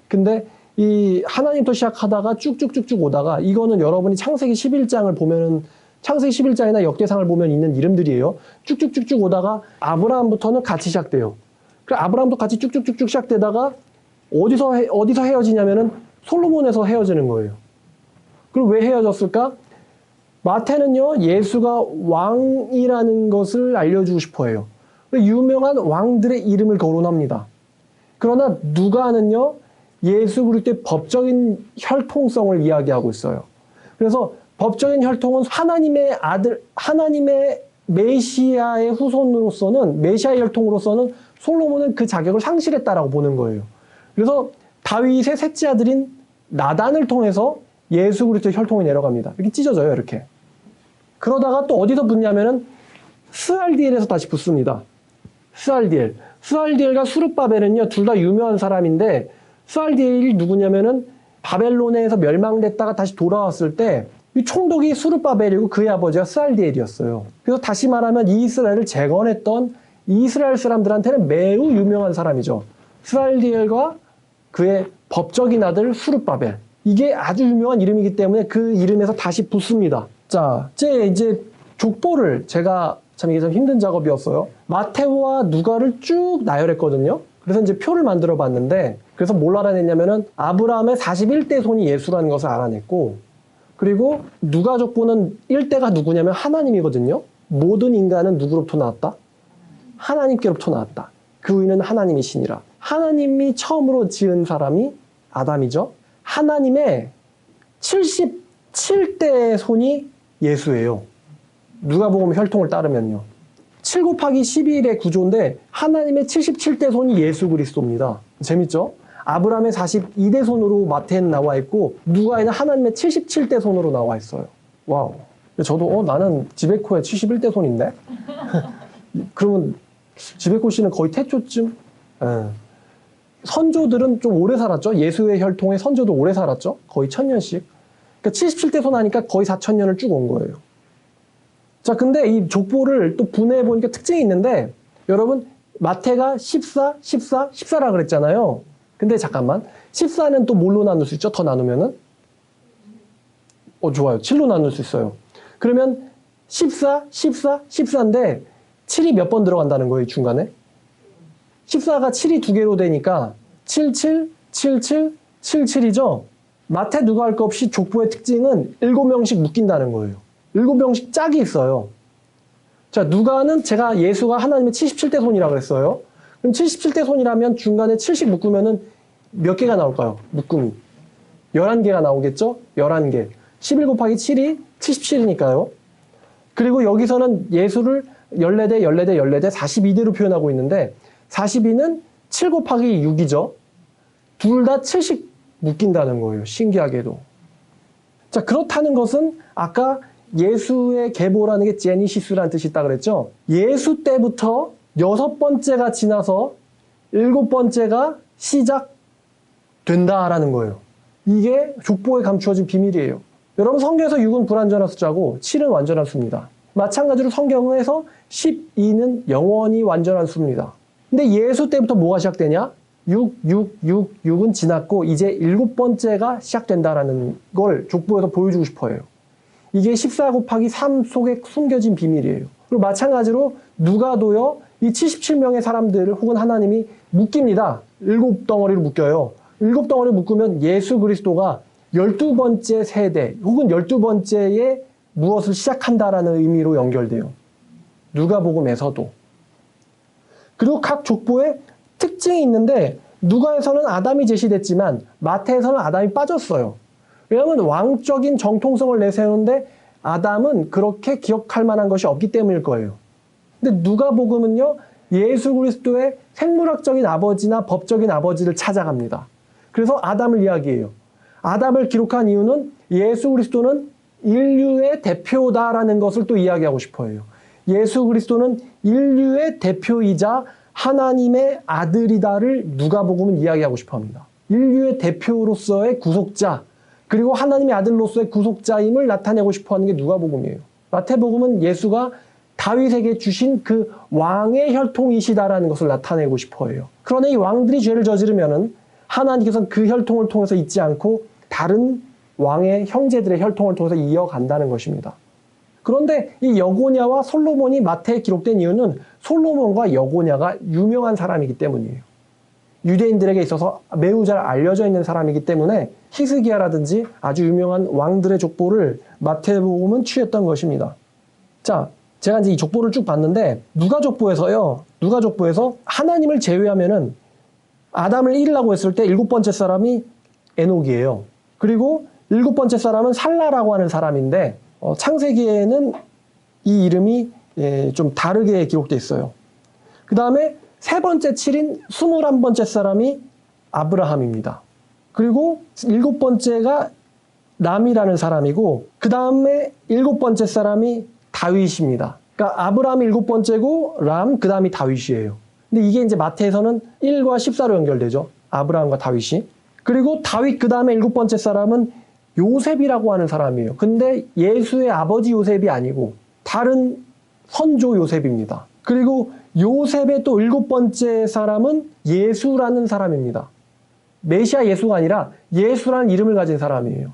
근데 이 하나님부터 시작하다가 쭉쭉쭉쭉 오다가 이거는 여러분이 창세기 11장을 보면은 창세기 11장이나 역대상을 보면 있는 이름들이에요. 쭉쭉쭉쭉 오다가 아브라함부터는 같이 시작돼요. 그래서 아브라함도 같이 쭉쭉쭉쭉 시작되다가 어디서 헤어지냐면은 솔로몬에서 헤어지는 거예요. 그럼 왜 헤어졌을까? 마태는요, 예수가 왕이라는 것을 알려주고 싶어 해요. 유명한 왕들의 이름을 거론합니다. 그러나 누가는요, 예수 그리스도의 법적인 혈통성을 이야기하고 있어요. 그래서 법적인 혈통은 하나님의 아들, 하나님의 메시아의 후손으로서는, 메시아의 혈통으로서는 솔로몬은 그 자격을 상실했다라고 보는 거예요. 그래서 다윗의 셋째 아들인 나단을 통해서 예수 그리스도의 혈통이 내려갑니다. 이렇게 찢어져요, 이렇게. 그러다가 또 어디서 붙냐면은 스알디엘에서 다시 붙습니다. 스알디엘. 스알디엘과 수룹바벨은요, 둘 다 유명한 사람인데, 스알디엘이 누구냐면은 바벨론에서 멸망됐다가 다시 돌아왔을 때, 이 총독이 수룹바벨이고 그의 아버지가 스알디엘이었어요. 그래서 다시 말하면 이스라엘을 재건했던 이스라엘 사람들한테는 매우 유명한 사람이죠. 스알디엘과 그의 법적인 아들 수룹바벨. 이게 아주 유명한 이름이기 때문에 그 이름에서 다시 붙습니다. 자, 이제 족보를 제가 참 이게 좀 힘든 작업이었어요. 마테오와 누가를 쭉 나열했거든요. 그래서 이제 표를 만들어 봤는데, 그래서 뭘 알아냈냐면은 아브라함의 41대 손이 예수라는 것을 알아냈고, 그리고 누가 족보는 1대가 누구냐면 하나님이거든요. 모든 인간은 누구로부터 나왔다? 하나님께로부터 나왔다. 그 의는 하나님이시니라. 하나님이 처음으로 지은 사람이 아담이죠. 하나님의 77대의 손이 예수예요. 누가복음 혈통을 따르면요. 7 곱하기 11의 구조인데 하나님의 77대 손이 예수 그리스도입니다. 재밌죠? 아브라함의 42대 손으로 마태에는 나와 있고 누가에는 하나님의 77대 손으로 나와 있어요. 와우. 저도 나는 지베코의 71대 손인데? 그러면 지베코 씨는 거의 태초쯤? 선조들은 좀 오래 살았죠. 예수의 혈통의 선조도 오래 살았죠. 거의 1000년씩. 그러니까 77대 손 하니까 거의 4000년을 쭉 온 거예요. 자, 근데 이 족보를 또 분해해 보니까 특징이 있는데, 여러분, 마태가 14, 14, 14라 그랬잖아요. 근데 잠깐만. 14는 또 뭘로 나눌 수 있죠? 더 나누면은? 좋아요. 7로 나눌 수 있어요. 그러면 14, 14, 14인데 7이 몇 번 들어간다는 거예요, 중간에? 14가 7이 두 개로 되니까 77, 77, 77이죠? 마태 누가 할 것 없이 족보의 특징은 7명씩 묶인다는 거예요. 7명씩 짝이 있어요. 자, 누가는 제가 예수가 하나님의 77대 손이라고 그랬어요. 그럼 77대 손이라면 중간에 7씩 묶으면은 몇 개가 나올까요? 묶음이. 11개가 나오겠죠? 11개. 11 곱하기 7이 77이니까요. 그리고 여기서는 예수를 14대, 14대, 14대, 42대로 표현하고 있는데 42는 7 곱하기 6이죠. 둘 다 7씩 묶인다는 거예요. 신기하게도. 자, 그렇다는 것은 아까 예수의 계보라는 게 제니시스라는 뜻이 있다고 그랬죠. 예수 때부터 6번째가 지나서 7번째가 시작된다라는 거예요. 이게 족보에 감추어진 비밀이에요. 여러분, 성경에서 6은 불완전한 숫자고 7은 완전한 수입니다. 마찬가지로 성경에서 12는 영원히 완전한 수입니다. 근데 예수 때부터 뭐가 시작되냐? 6은 지났고 이제 7번째가 시작된다라는 걸 족보에서 보여주고 싶어요. 이게 14 곱하기 3 속에 숨겨진 비밀이에요. 그리고 마찬가지로 누가도요, 이 77명의 사람들을 혹은 하나님이 묶입니다. 7덩어리로 묶여요. 7덩어리를 묶으면 예수 그리스도가 12번째 세대 혹은 12번째에 무엇을 시작한다라는 의미로 연결돼요. 누가복음에서도. 그리고 각 족보에 특징이 있는데 누가에서는 아담이 제시됐지만 마태에서는 아담이 빠졌어요. 왜냐하면 왕적인 정통성을 내세우는데 아담은 그렇게 기억할 만한 것이 없기 때문일 거예요. 근데 누가복음은요, 예수 그리스도의 생물학적인 아버지나 법적인 아버지를 찾아갑니다. 그래서 아담을 이야기해요. 아담을 기록한 이유는 예수 그리스도는 인류의 대표다라는 것을 또 이야기하고 싶어 해요. 예수 그리스도는 인류의 대표이자 하나님의 아들이다를 누가복음은 이야기하고 싶어 합니다. 인류의 대표로서의 구속자, 그리고 하나님의 아들로서의 구속자임을 나타내고 싶어 하는 게 누가복음이에요. 마태복음은 예수가 다윗에게 주신 그 왕의 혈통이시다라는 것을 나타내고 싶어 해요. 그러나 이 왕들이 죄를 저지르면은 하나님께서는 그 혈통을 통해서 잊지 않고 다른 왕의 형제들의 혈통을 통해서 이어간다는 것입니다. 그런데 이 여고냐와 솔로몬이 마태에 기록된 이유는 솔로몬과 여고냐가 유명한 사람이기 때문이에요. 유대인들에게 있어서 매우 잘 알려져 있는 사람이기 때문에 히스기야라든지 아주 유명한 왕들의 족보를 마태복음은 취했던 것입니다. 자, 제가 이제 이 족보를 쭉 봤는데 누가족보에서 하나님을 제외하면은 아담을 1이라고 했을 때 7번째 사람이 에녹이에요. 그리고 7번째 사람은 살라라고 하는 사람인데 창세기에는 이 이름이 좀 다르게 기록되어 있어요. 그 다음에 세 번째 7인 21번째 사람이 아브라함입니다. 그리고 7번째가 람이라는 사람이고 그 다음에 7번째 사람이 다윗입니다. 그러니까 아브라함이 7번째고 람, 그 다음이 다윗이에요. 근데 이게 이제 마태에서는 1과 14로 연결되죠. 아브라함과 다윗이. 그리고 다윗 그 다음에 7번째 사람은 요셉이라고 하는 사람이에요. 근데 예수의 아버지 요셉이 아니고 다른 선조 요셉입니다. 그리고 요셉의 또 7번째 사람은 예수라는 사람입니다. 메시아 예수가 아니라 예수라는 이름을 가진 사람이에요.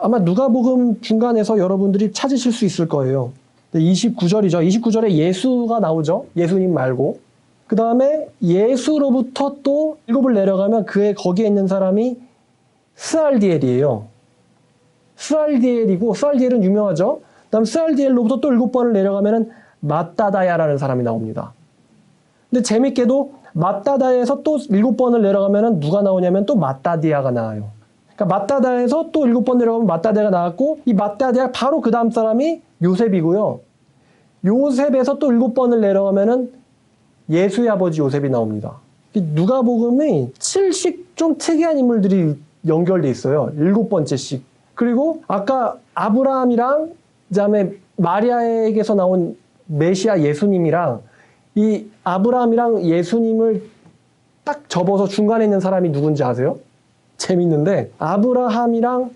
아마 누가복음 중간에서 여러분들이 찾으실 수 있을 거예요. 29절이죠. 29절에 예수가 나오죠. 예수님 말고. 그 다음에 예수로부터 또 7을 내려가면 거기에 있는 사람이 스알디엘이에요. 스알디엘은 유명하죠. 그 다음 스알디엘로부터 또 7번을 내려가면은 마따다야라는 사람이 나옵니다. 근데 재밌게도 마따다야에서 또 7번을 내려가면은 누가 나오냐면 또 마따디아가 나와요. 그러니까 마따다야에서 또 7번 내려가면 마따디아가 나왔고 이 마따디아 바로 그 다음 사람이 요셉이고요. 요셉에서 또 7번을 내려가면은 예수의 아버지 요셉이 나옵니다. 누가복음이 7씩 좀 특이한 인물들이 연결돼 있어요. 7번째씩. 그리고 아까 아브라함이랑 그다음에 마리아에게서 나온 메시아 예수님이랑 이 아브라함이랑 예수님을 딱 접어서 중간에 있는 사람이 누군지 아세요? 재밌는데 아브라함이랑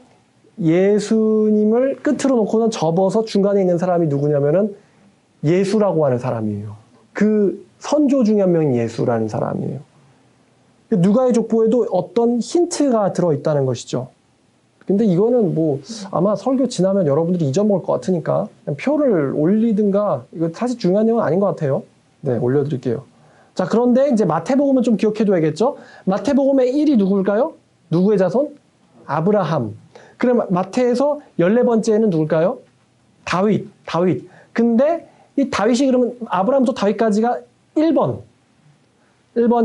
예수님을 끝으로 놓고는 접어서 중간에 있는 사람이 누구냐면은 예수라고 하는 사람이에요. 그 선조 중에 한 명인 예수라는 사람이에요. 누가의 족보에도 어떤 힌트가 들어있다는 것이죠. 근데 이거는 뭐 아마 설교 지나면 여러분들이 잊어먹을 것 같으니까 그냥 표를 올리든가 이거 사실 중요한 내용은 아닌 것 같아요. 네, 올려드릴게요. 자, 그런데 이제 마태복음은 좀 기억해둬야겠죠? 마태복음의 1이 누굴까요? 누구의 자손? 아브라함. 그럼 마태에서 14번째는 누굴까요? 다윗. 근데 이 다윗이 그러면 아브라함부터 다윗까지가 1번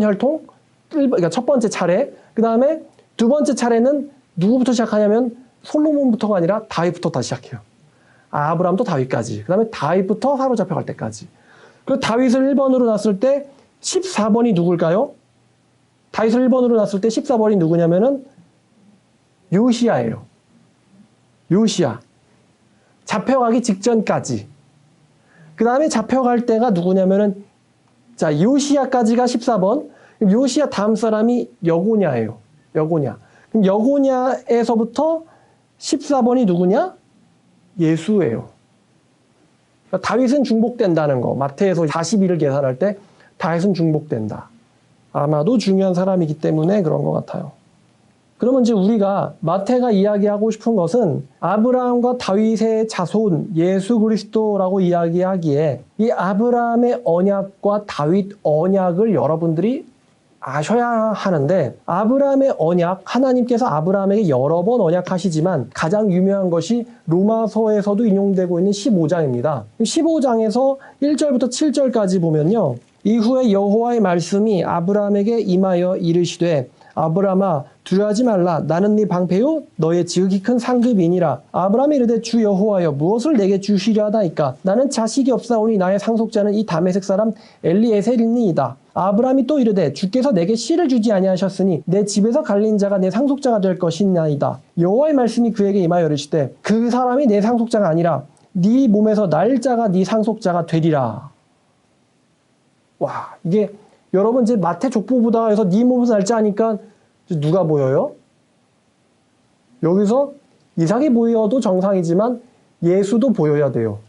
혈통, 그러니까 첫 번째 차례. 그 다음에 두 번째 차례는 누구부터 시작하냐면 솔로몬부터가 아니라 다윗부터 다시 시작해요. 아브라함부터 다윗까지. 그 다음에 다윗부터 사로잡혀갈 때까지. 그리고 다윗을 1번으로 놨을 때 14번이 누굴까요? 다윗을 1번으로 놨을 때 14번이 누구냐면은 요시야예요. 요시야. 잡혀가기 직전까지. 그 다음에 잡혀갈 때가 누구냐면은 자, 요시야까지가 14번. 요시야 다음 사람이 여고냐예요. 여고냐. 그럼 여고냐에서부터 14번이 누구냐? 예수예요. 그러니까 다윗은 중복된다는 거. 마태에서 42를 계산할 때 다윗은 중복된다. 아마도 중요한 사람이기 때문에 그런 것 같아요. 그러면 이제 우리가 마태가 이야기하고 싶은 것은 아브라함과 다윗의 자손 예수 그리스도라고 이야기하기에 이 아브라함의 언약과 다윗 언약을 여러분들이 아셔야 하는데 아브라함의 언약, 하나님께서 아브라함에게 여러 번 언약하시지만 가장 유명한 것이 로마서에서도 인용되고 있는 15장입니다. 15장에서 1절부터 7절까지 보면요. 이후에 여호와의 말씀이 아브라함에게 임하여 이르시되 아브라함아 두려워하지 말라. 나는 네 방패요 너의 지극히 큰 상급이니라. 아브라함이 이르되 주 여호와여 무엇을 내게 주시려 하나이까. 나는 자식이 없사오니 나의 상속자는 이 다메섹 사람 엘리에셀이니이다. 아브라함이 또 이르되 주께서 내게 씨를 주지 아니하셨으니 내 집에서 갈린 자가 내 상속자가 될 것이나이다. 여호와의 말씀이 그에게 임하여 이르시되 그 사람이 내 상속자가 아니라 네 몸에서 날 자가 네 상속자가 되리라. 와, 이게 여러분 이제 마태 족보보다 해서 네 몸에서 날짜 하니까 누가 보여요? 여기서 이삭이 보여도 정상이지만 예수도 보여야 돼요.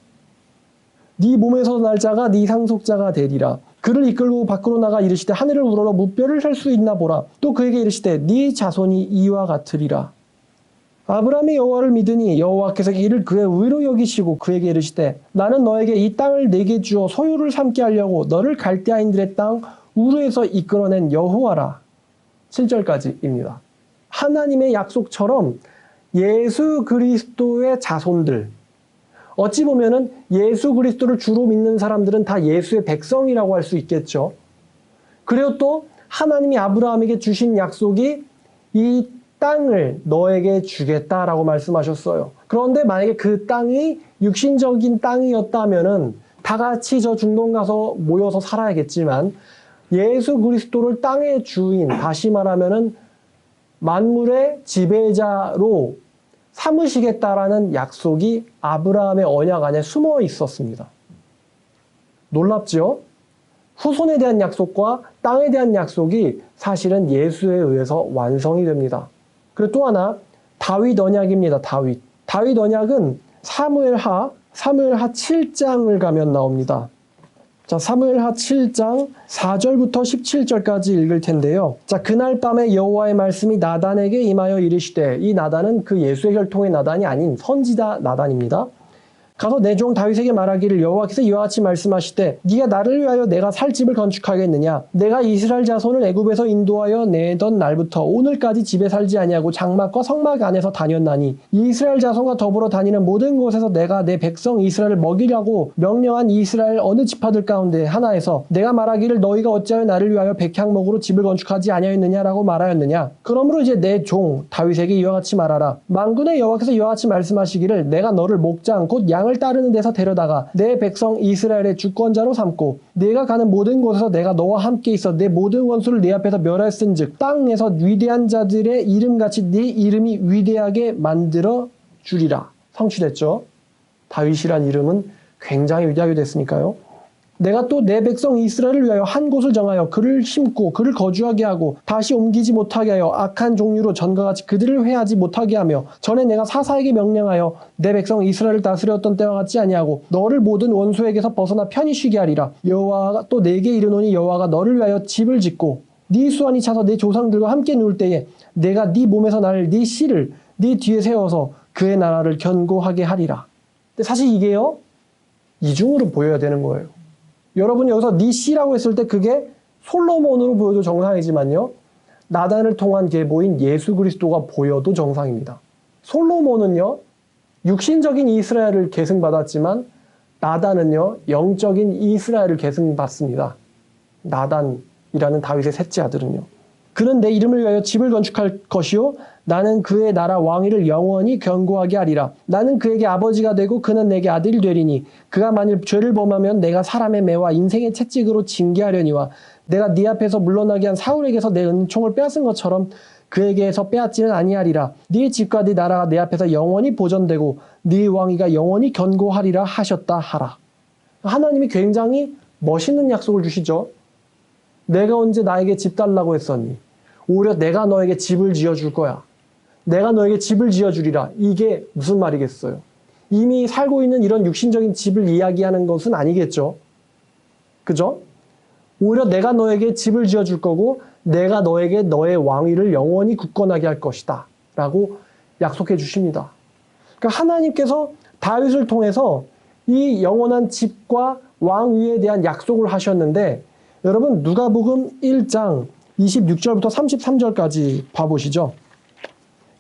네 몸에서 날짜가 네 상속자가 되리라. 그를 이끌고 밖으로 나가 이르시되 하늘을 우러러 무뼈를 셀 수 있나 보라. 또 그에게 이르시되 네 자손이 이와 같으리라. 아브라함이 여호와를 믿으니 여호와께서 이를 그의 의로 여기시고 그에게 이르시되 나는 너에게 이 땅을 내게 주어 소유를 삼게 하려고 너를 갈대아인들의 땅 우르에서 이끌어낸 여호와라. 7절까지입니다. 하나님의 약속처럼 예수 그리스도의 자손들, 어찌 보면은 예수 그리스도를 주로 믿는 사람들은 다 예수의 백성이라고 할 수 있겠죠. 그리고 또 하나님이 아브라함에게 주신 약속이 이 땅을 너에게 주겠다라고 말씀하셨어요. 그런데 만약에 그 땅이 육신적인 땅이었다면은 다 같이 저 중동 가서 모여서 살아야겠지만 예수 그리스도를 땅의 주인, 다시 말하면은 만물의 지배자로 삼으시겠다라는 약속이 아브라함의 언약 안에 숨어 있었습니다. 놀랍죠? 후손에 대한 약속과 땅에 대한 약속이 사실은 예수에 의해서 완성이 됩니다. 그리고 또 하나 다윗 언약입니다. 다윗 언약은 사무엘하 7장을 가면 나옵니다. 자, 사무엘하 7장 4절부터 17절까지 읽을 텐데요. 자, 그날 밤에 여호와의 말씀이 나단에게 임하여 이르시되, 이 나단은 그 예수의 혈통의 나단이 아닌 선지자 나단입니다. 가서 내 종 다윗에게 말하기를 여호와께서 이와 같이 말씀하시되 네가 나를 위하여 내가 살 집을 건축하겠느냐? 내가 이스라엘 자손을 애굽에서 인도하여 내던 날부터 오늘까지 집에 살지 아니하고 장막과 성막 안에서 다녔나니 이스라엘 자손과 더불어 다니는 모든 곳에서 내가 내 백성 이스라엘을 먹이라고 명령한 이스라엘 어느 지파들 가운데 하나에서 내가 말하기를 너희가 어찌하여 나를 위하여 백향목으로 집을 건축하지 아니하였느냐라고 말하였느냐? 그러므로 이제 내 종 다윗에게 이와 같이 말하라. 만군의 여호와께서 이와 같이 말씀하시기를 내가 너를 목장 곧 양을 따르는 데서 데려다가 내 백성 이스라엘의 주권자로 삼고 네가 가는 모든 곳에서 내가 너와 함께 있어 내 모든 원수를 네 앞에서 멸하였은즉 땅에서 위대한 자들의 이름같이 네 이름이 위대하게 만들어 주리라. 성취됐죠? 다윗이란 이름은 굉장히 위대하게 됐으니까요. 내가 또 내 백성 이스라엘을 위하여 한 곳을 정하여 그를 심고 그를 거주하게 하고 다시 옮기지 못하게 하여 악한 종류로 전과 같이 그들을 회하지 못하게 하며 전에 내가 사사에게 명령하여 내 백성 이스라엘을 다스렸던 때와 같지 아니하고 너를 모든 원수에게서 벗어나 편히 쉬게 하리라. 여호와가 또 내게 이르노니 여호와가 너를 위하여 집을 짓고 네 수완이 차서 네 조상들과 함께 누울 때에 내가 네 몸에서 날 네 씨를 네 뒤에 세워서 그의 나라를 견고하게 하리라. 근데 사실 이게요, 이중으로 보여야 되는 거예요. 여러분이 여기서 네 씨라고 했을 때 그게 솔로몬으로 보여도 정상이지만요, 나단을 통한 계보인 예수 그리스도가 보여도 정상입니다. 솔로몬은요, 육신적인 이스라엘을 계승받았지만 나단은요, 영적인 이스라엘을 계승받습니다. 나단이라는 다윗의 셋째 아들은요. 그는 내 이름을 위하여 집을 건축할 것이요 나는 그의 나라 왕위를 영원히 견고하게 하리라. 나는 그에게 아버지가 되고 그는 내게 아들이 되리니 그가 만일 죄를 범하면 내가 사람의 매와 인생의 채찍으로 징계하려니와 내가 네 앞에서 물러나게 한 사울에게서 내 은총을 빼앗은 것처럼 그에게서 빼앗지는 아니하리라. 네 집과 네 나라가 내 앞에서 영원히 보존되고 네 왕위가 영원히 견고하리라 하셨다 하라. 하나님이 굉장히 멋있는 약속을 주시죠. 내가 언제 나에게 집 달라고 했었니? 오히려 내가 너에게 집을 지어줄 거야. 내가 너에게 집을 지어주리라. 이게 무슨 말이겠어요? 이미 살고 있는 이런 육신적인 집을 이야기하는 것은 아니겠죠? 그죠? 오히려 내가 너에게 집을 지어줄 거고 내가 너에게 너의 왕위를 영원히 굳건하게 할 것이다 라고 약속해 주십니다. 그러니까 하나님께서 다윗을 통해서 이 영원한 집과 왕위에 대한 약속을 하셨는데, 여러분 누가복음 1장 26절부터 33절까지 봐보시죠.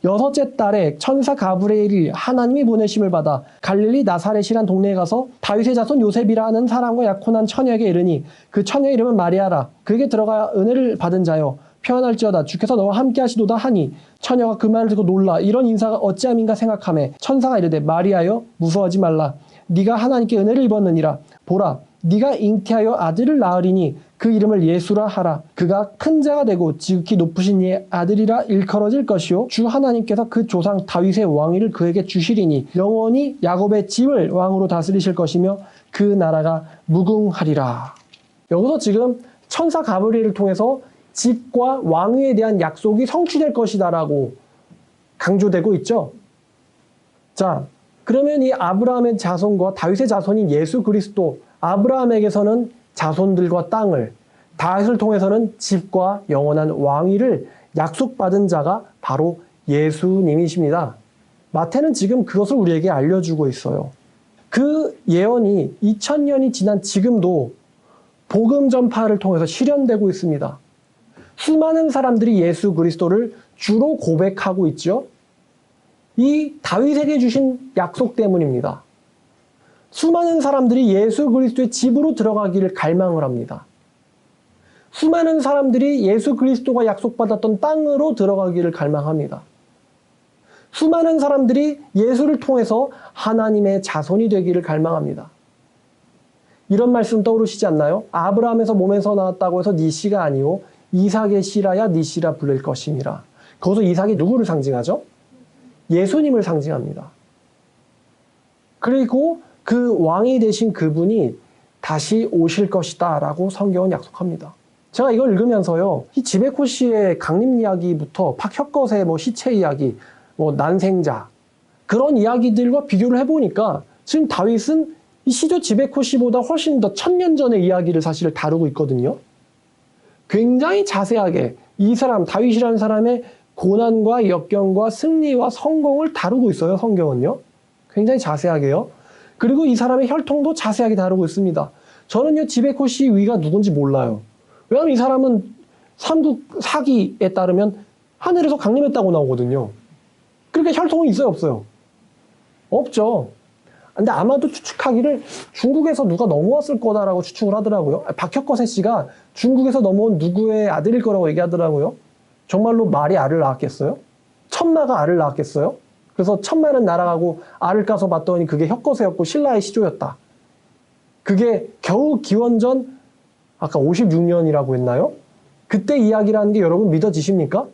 여섯째 달에 천사 가브리엘이 하나님이 보내심을 받아 갈릴리 나사렛이란 동네에 가서 다윗의 자손 요셉이라 하는 사람과 약혼한 처녀에게 이르니 그 처녀의 이름은 마리아라. 그에게 들어가 은혜를 받은 자여 평안할지어다 주께서 너와 함께 하시도다 하니 처녀가 그 말을 듣고 놀라 이런 인사가 어찌함인가 생각하매 천사가 이르되 마리아여 무서워하지 말라. 네가 하나님께 은혜를 입었느니라. 보라 네가 잉태하여 아들을 낳으리니 그 이름을 예수라 하라. 그가 큰 자가 되고 지극히 높으신 이의 아들이라 일컬어질 것이요 주 하나님께서 그 조상 다윗의 왕위를 그에게 주시리니 영원히 야곱의 집을 왕으로 다스리실 것이며 그 나라가 무궁하리라. 여기서 지금 천사 가브리엘을 통해서 집과 왕위에 대한 약속이 성취될 것이다라고 강조되고 있죠. 자, 그러면 이 아브라함의 자손과 다윗의 자손인 예수 그리스도, 아브라함에게서는 자손들과 땅을, 다윗을 통해서는 집과 영원한 왕위를 약속받은 자가 바로 예수님이십니다. 마태는 지금 그것을 우리에게 알려주고 있어요. 그 예언이 2000년이 지난 지금도 복음 전파를 통해서 실현되고 있습니다. 수많은 사람들이 예수 그리스도를 주로 고백하고 있죠. 이 다윗에게 주신 약속 때문입니다. 수많은 사람들이 예수 그리스도의 집으로 들어가기를 갈망을 합니다. 수많은 사람들이 예수 그리스도가 약속받았던 땅으로 들어가기를 갈망합니다. 수많은 사람들이 예수를 통해서 하나님의 자손이 되기를 갈망합니다. 이런 말씀 떠오르시지 않나요? 아브라함에서 몸에서 나왔다고 해서 네 씨가 아니오 이삭의 씨라야 네 씨라 부를 것임이라. 거기서 이삭이 누구를 상징하죠? 예수님을 상징합니다. 그리고 그 왕이 되신 그분이 다시 오실 것이다 라고 성경은 약속합니다. 제가 이걸 읽으면서요, 이 지베코 씨의 강림 이야기부터 박혁것의 시체 이야기, 난생자, 그런 이야기들과 비교를 해보니까 지금 다윗은 이 시조 지베코 씨보다 훨씬 더 1000년 전의 이야기를 사실 다루고 있거든요. 굉장히 자세하게 이 사람, 다윗이라는 사람의 고난과 역경과 승리와 성공을 다루고 있어요, 성경은요. 굉장히 자세하게요. 그리고 이 사람의 혈통도 자세하게 다루고 있습니다. 저는요, 지베코 씨 위가 누군지 몰라요. 왜냐하면 이 사람은 삼국 사기에 따르면 하늘에서 강림했다고 나오거든요. 그러니까 혈통이 있어요, 없어요? 없죠. 근데 아마도 추측하기를 중국에서 누가 넘어왔을 거다라고 추측을 하더라고요. 박혁거세 씨가 중국에서 넘어온 누구의 아들일 거라고 얘기하더라고요. 정말로 말이 알을 낳았겠어요? 천마가 알을 낳았겠어요? 그래서 천마는 날아가고 알을 까서 봤더니 그게 혁거세였고 신라의 시조였다. 그게 겨우 기원전 아까 56년이라고 했나요? 그때 이야기라는 게 여러분 믿어지십니까?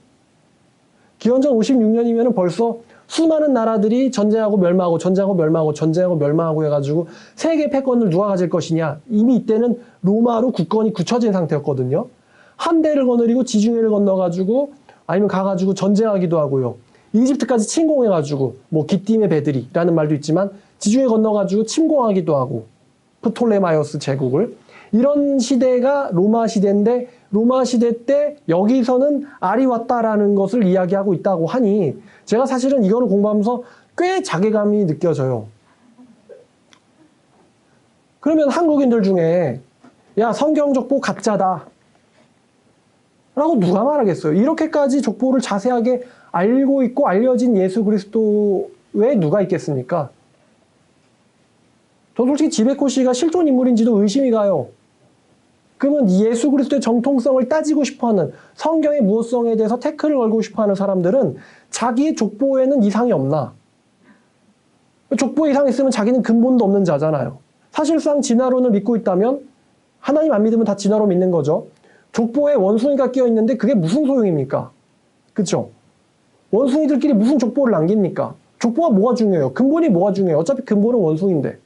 기원전 56년이면 벌써 수많은 나라들이 전쟁하고 멸망하고 전쟁하고 멸망하고 전쟁하고 멸망하고 해가지고 세계 패권을 누가 가질 것이냐. 이미 이때는 로마로 국권이 굳혀진 상태였거든요. 한대를 거느리고 지중해를 건너가지고 아니면 가가지고 전쟁하기도 하고요. 이집트까지 침공해가지고 기띠의 배들이라는 말도 있지만 지중해 건너가지고 침공하기도 하고 프톨레마이오스 제국을 이런 시대가 로마 시대인데 로마 시대 때 여기서는 알이 왔다라는 것을 이야기하고 있다고 하니 제가 사실은 이거를 공부하면서 꽤 자괴감이 느껴져요. 그러면 한국인들 중에 야 성경 족보 가짜다 라고 누가 말하겠어요? 이렇게까지 족보를 자세하게 알고 있고 알려진 예수 그리스도에 누가 있겠습니까? 저 솔직히 지베코 씨가 실존 인물인지도 의심이 가요. 그러면 예수 그리스도의 정통성을 따지고 싶어하는 성경의 무엇성에 대해서 태클을 걸고 싶어하는 사람들은 자기의 족보에는 이상이 없나? 족보에 이상이 있으면 자기는 근본도 없는 자잖아요. 사실상 진화론을 믿고 있다면 하나님 안 믿으면 다 진화로 믿는 거죠. 족보에 원숭이가 끼어 있는데 그게 무슨 소용입니까? 그렇죠? 원숭이들끼리 무슨 족보를 남깁니까? 족보가 뭐가 중요해요? 근본이 뭐가 중요해요? 어차피 근본은 원숭인데.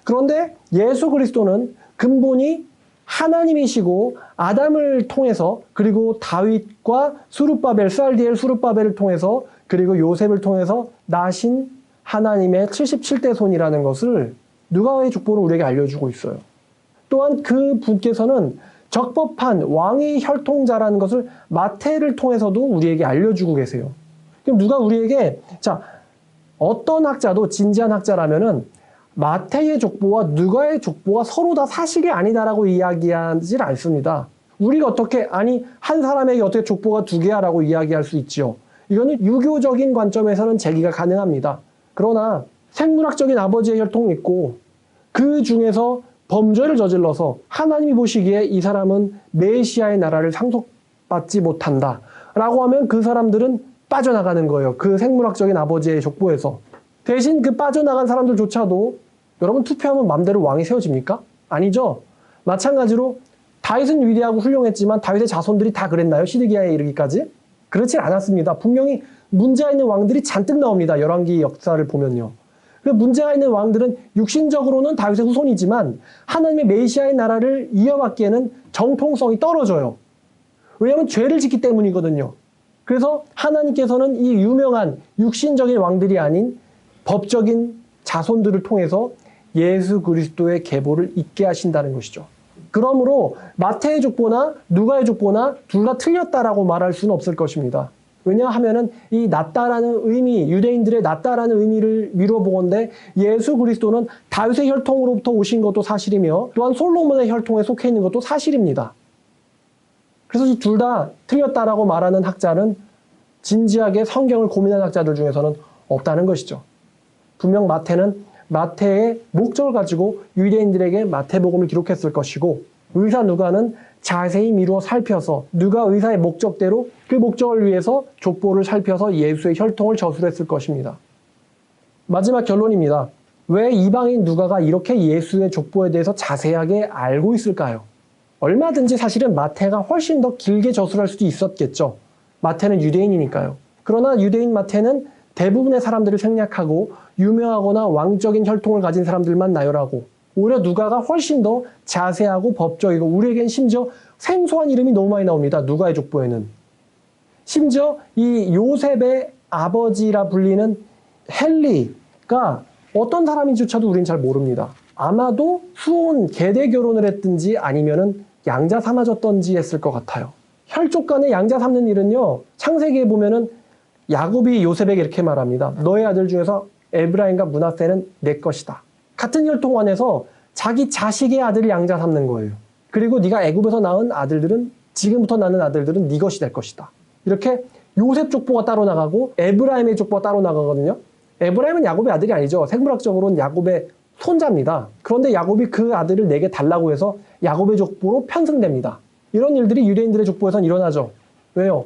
그런데 예수 그리스도는 근본이 하나님이시고 아담을 통해서 그리고 다윗과 수룹바벨, 스알디엘 수룹바벨을 통해서 그리고 요셉을 통해서 나신 하나님의 77대 손이라는 것을 누가의 족보를 우리에게 알려주고 있어요. 또한 그 분께서는 적법한 왕의 혈통자라는 것을 마태를 통해서도 우리에게 알려주고 계세요. 그럼 누가 우리에게 어떤 학자도 진지한 학자라면은 마태의 족보와 누가의 족보가 서로 다 사실이 아니다라고 이야기하지 않습니다. 우리가 어떻게 한 사람에게 어떻게 족보가 두 개야라고 이야기할 수 있죠. 이거는 유교적인 관점에서는 제기가 가능합니다. 그러나 생물학적인 아버지의 혈통이 있고 그 중에서 범죄를 저질러서 하나님이 보시기에 이 사람은 메시아의 나라를 상속받지 못한다 라고 하면 그 사람들은 빠져나가는 거예요. 그 생물학적인 아버지의 족보에서. 대신 그 빠져나간 사람들조차도 여러분 투표하면 맘대로 왕이 세워집니까? 아니죠. 마찬가지로 다윗은 위대하고 훌륭했지만 다윗의 자손들이 다 그랬나요? 시드기야에 이르기까지? 그렇지 않았습니다. 분명히 문제가 있는 왕들이 잔뜩 나옵니다. 열왕기 역사를 보면요. 문제가 있는 왕들은 육신적으로는 다윗의 후손이지만 하나님의 메시아의 나라를 이어받기에는 정통성이 떨어져요. 왜냐하면 죄를 짓기 때문이거든요. 그래서 하나님께서는 이 유명한 육신적인 왕들이 아닌 법적인 자손들을 통해서 예수 그리스도의 계보를 잇게 하신다는 것이죠. 그러므로 마태의 족보나 누가의 족보나 둘 다 틀렸다라고 말할 수는 없을 것입니다. 왜냐하면은 이 낫다라는 의미, 유대인들의 낫다라는 의미를 미뤄보건대 예수 그리스도는 다윗의 혈통으로부터 오신 것도 사실이며 또한 솔로몬의 혈통에 속해 있는 것도 사실입니다. 그래서 이 둘 다 틀렸다라고 말하는 학자는 진지하게 성경을 고민한 학자들 중에서는 없다는 것이죠. 분명 마태는 마태의 목적을 가지고 유대인들에게 마태복음을 기록했을 것이고, 의사 누가는 자세히 미루어 살펴서 누가 의사의 목적대로 그 목적을 위해서 족보를 살펴서 예수의 혈통을 저술했을 것입니다. 마지막 결론입니다. 왜 이방인 누가가 이렇게 예수의 족보에 대해서 자세하게 알고 있을까요? 얼마든지 사실은 마태가 훨씬 더 길게 저술할 수도 있었겠죠. 마태는 유대인이니까요. 그러나 유대인 마태는 대부분의 사람들을 생략하고 유명하거나 왕적인 혈통을 가진 사람들만 나열하고, 오히려 누가가 훨씬 더 자세하고 법적이고, 우리에겐 심지어 생소한 이름이 너무 많이 나옵니다. 누가의 족보에는. 심지어 이 요셉의 아버지라 불리는 헬리가 어떤 사람인지조차도 우린 잘 모릅니다. 아마도 수혼 계대 결혼을 했든지 아니면은 양자 삼아졌던지 했을 것 같아요. 혈족 간의 양자 삼는 일은요, 창세기에 보면은 야곱이 요셉에게 이렇게 말합니다. 너의 아들 중에서 에브라임과 므낫세는 내 것이다. 같은 혈통 안에서 자기 자식의 아들을 양자 삼는 거예요. 그리고 네가 애굽에서 낳은 아들들은, 지금부터 낳는 아들들은 네 것이 될 것이다. 이렇게 요셉 족보가 따로 나가고 에브라임의 족보가 따로 나가거든요. 에브라임은 야곱의 아들이 아니죠. 생물학적으로는 야곱의 손자입니다. 그런데 야곱이 그 아들을 내게 달라고 해서 야곱의 족보로 편승됩니다. 이런 일들이 유대인들의 족보에선 일어나죠. 왜요?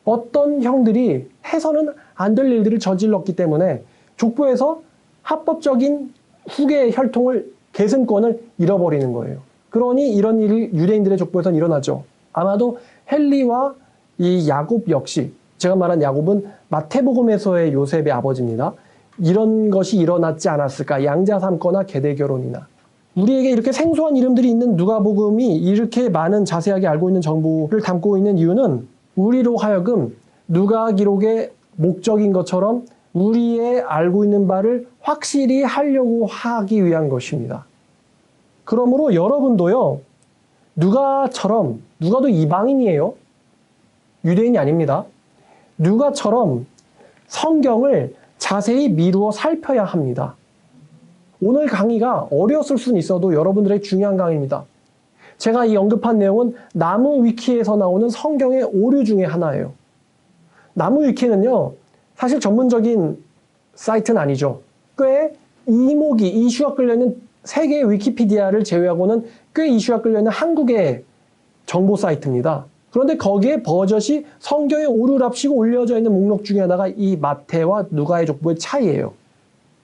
어떤 형들이 해서는 안 될 일들을 저질렀기 때문에 족보에서 합법적인 후계의 혈통을, 계승권을 잃어버리는 거예요. 그러니 이런 일이 유대인들의 족보에선 일어나죠. 아마도 헬리와 이 야곱 역시, 제가 말한 야곱은 마태복음에서의 요셉의 아버지입니다. 이런 것이 일어났지 않았을까? 양자 삼거나 계대 결혼이나. 우리에게 이렇게 생소한 이름들이 있는 누가복음이 이렇게 많은 자세하게 알고 있는 정보를 담고 있는 이유는 우리로 하여금 누가 기록의 목적인 것처럼 우리의 알고 있는 바를 확실히 하려고 하기 위한 것입니다. 그러므로 여러분도요, 누가처럼, 누가도 이방인이에요. 유대인이 아닙니다. 누가처럼 성경을 자세히 미루어 살펴야 합니다. 오늘 강의가 어려웠을 수는 있어도 여러분들의 중요한 강의입니다. 제가 이 언급한 내용은 나무 위키에서 나오는 성경의 오류 중에 하나예요. 나무 위키는요, 사실 전문적인 사이트는 아니죠. 꽤 이슈가 끌려있는 세계의 위키피디아를 제외하고는 꽤 이슈가 끌려있는 한국의 정보 사이트입니다. 그런데 거기에 버젓이 성경의 오류랍시고 올려져 있는 목록 중에 하나가 이 마태와 누가의 족보의 차이예요.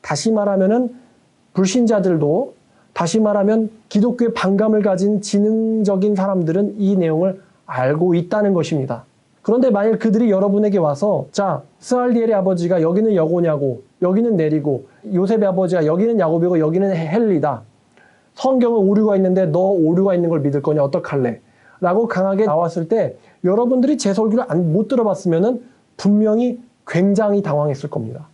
다시 말하면은 불신자들도, 다시 말하면 기독교의 반감을 가진 지능적인 사람들은 이 내용을 알고 있다는 것입니다. 그런데 만일 그들이 여러분에게 와서, 자, 스알디엘의 아버지가 여기는 여고냐고, 여기는 내리고, 요셉의 아버지가 여기는 야곱이고 여기는 헬리다. 성경은 오류가 있는데 너 오류가 있는 걸 믿을 거냐, 어떡할래? 라고 강하게 나왔을 때 여러분들이 제 설교를 못 들어봤으면 분명히 굉장히 당황했을 겁니다.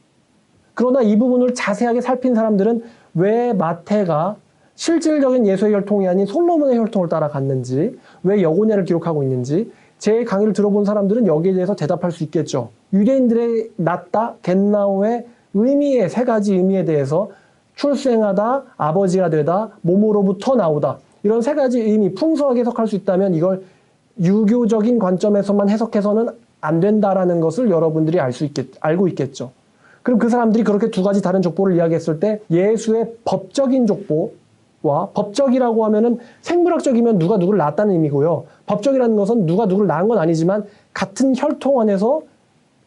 그러나 이 부분을 자세하게 살핀 사람들은 왜 마태가 실질적인 예수의 혈통이 아닌 솔로몬의 혈통을 따라갔는지, 왜 여고냐를 기록하고 있는지, 제 강의를 들어본 사람들은 여기에 대해서 대답할 수 있겠죠. 유대인들의 낫다, 겟나오의 의미의 세 가지 의미에 대해서 출생하다, 아버지가 되다, 몸으로부터 나오다, 이런 세 가지 의미 풍성하게 해석할 수 있다면 이걸 유교적인 관점에서만 해석해서는 안 된다라는 것을 여러분들이 알고 있겠죠. 그럼 그 사람들이 그렇게 두 가지 다른 족보를 이야기했을 때 예수의 법적인 족보와, 법적이라고 하면은 생물학적이면 누가 누구를 낳았다는 의미고요. 법적이라는 것은 누가 누구를 낳은 건 아니지만 같은 혈통 안에서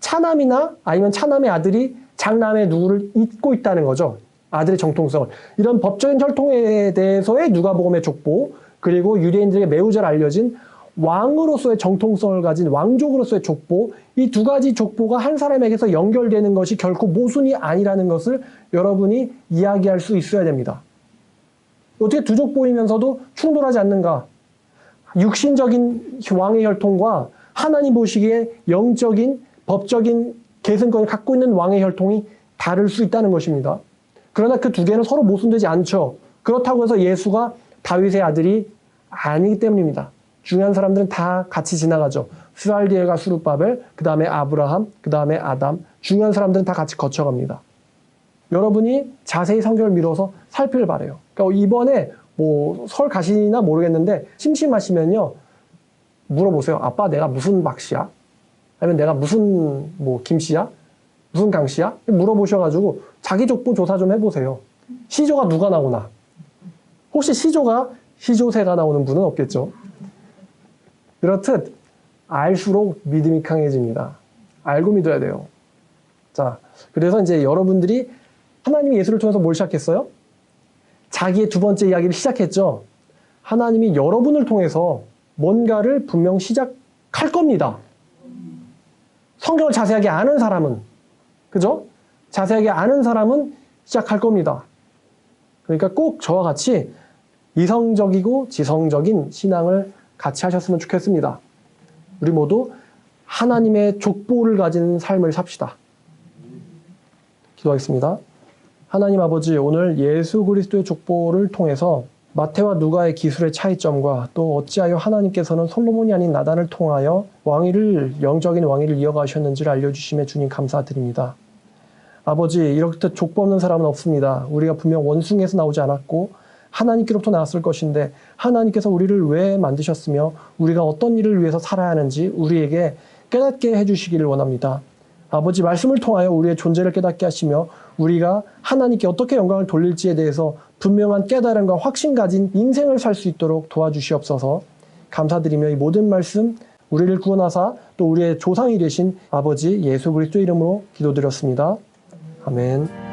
차남이나 아니면 차남의 아들이 장남의 누구를 잇고 있다는 거죠. 아들의 정통성을. 이런 법적인 혈통에 대해서의 누가복음의 족보, 그리고 유대인들에게 매우 잘 알려진 왕으로서의 정통성을 가진 왕족으로서의 족보, 이 두 가지 족보가 한 사람에게서 연결되는 것이 결코 모순이 아니라는 것을 여러분이 이야기할 수 있어야 됩니다. 어떻게 두 족보이면서도 충돌하지 않는가? 육신적인 왕의 혈통과 하나님 보시기에 영적인, 법적인 계승권을 갖고 있는 왕의 혈통이 다를 수 있다는 것입니다. 그러나 그 두 개는 서로 모순되지 않죠. 그렇다고 해서 예수가 다윗의 아들이 아니기 때문입니다. 중요한 사람들은 다 같이 지나가죠. 스알디엘과 수룹바벨, 그 다음에 아브라함, 그 다음에 아담. 중요한 사람들은 다 같이 거쳐갑니다. 여러분이 자세히 성경을 미뤄서 살피길 바라요. 그러니까 이번에 설 가시나 모르겠는데 심심하시면요, 물어보세요. 아빠 내가 무슨 박씨야? 아니면 내가 무슨 뭐 김씨야? 무슨 강씨야? 물어보셔가지고 자기 족보 조사 좀 해보세요. 시조가 누가 나오나? 혹시 시조가 시조새가 나오는 분은 없겠죠? 그렇듯 알수록 믿음이 강해집니다. 알고 믿어야 돼요. 자, 그래서 이제 여러분들이 하나님이 예수를 통해서 뭘 시작했어요? 자기의 두 번째 이야기를 시작했죠. 하나님이 여러분을 통해서 뭔가를 분명 시작할 겁니다. 성경을 자세하게 아는 사람은, 그죠? 자세하게 아는 사람은 시작할 겁니다. 그러니까 꼭 저와 같이 이성적이고 지성적인 신앙을 같이 하셨으면 좋겠습니다. 우리 모두 하나님의 족보를 가진 삶을 삽시다. 기도하겠습니다. 하나님 아버지, 오늘 예수 그리스도의 족보를 통해서 마태와 누가의 기술의 차이점과 또 어찌하여 하나님께서는 솔로몬이 아닌 나단을 통하여 영적인 왕위를 이어가셨는지를 알려주심에 주님 감사드립니다. 아버지, 이렇듯 족보 없는 사람은 없습니다. 우리가 분명 원숭이에서 나오지 않았고 하나님께로부터 나왔을 것인데 하나님께서 우리를 왜 만드셨으며 우리가 어떤 일을 위해서 살아야 하는지 우리에게 깨닫게 해주시기를 원합니다. 아버지, 말씀을 통하여 우리의 존재를 깨닫게 하시며 우리가 하나님께 어떻게 영광을 돌릴지에 대해서 분명한 깨달음과 확신 가진 인생을 살 수 있도록 도와주시옵소서. 감사드리며 이 모든 말씀 우리를 구원하사 또 우리의 조상이 되신 아버지 예수 그리스도의 이름으로 기도드렸습니다. 아멘.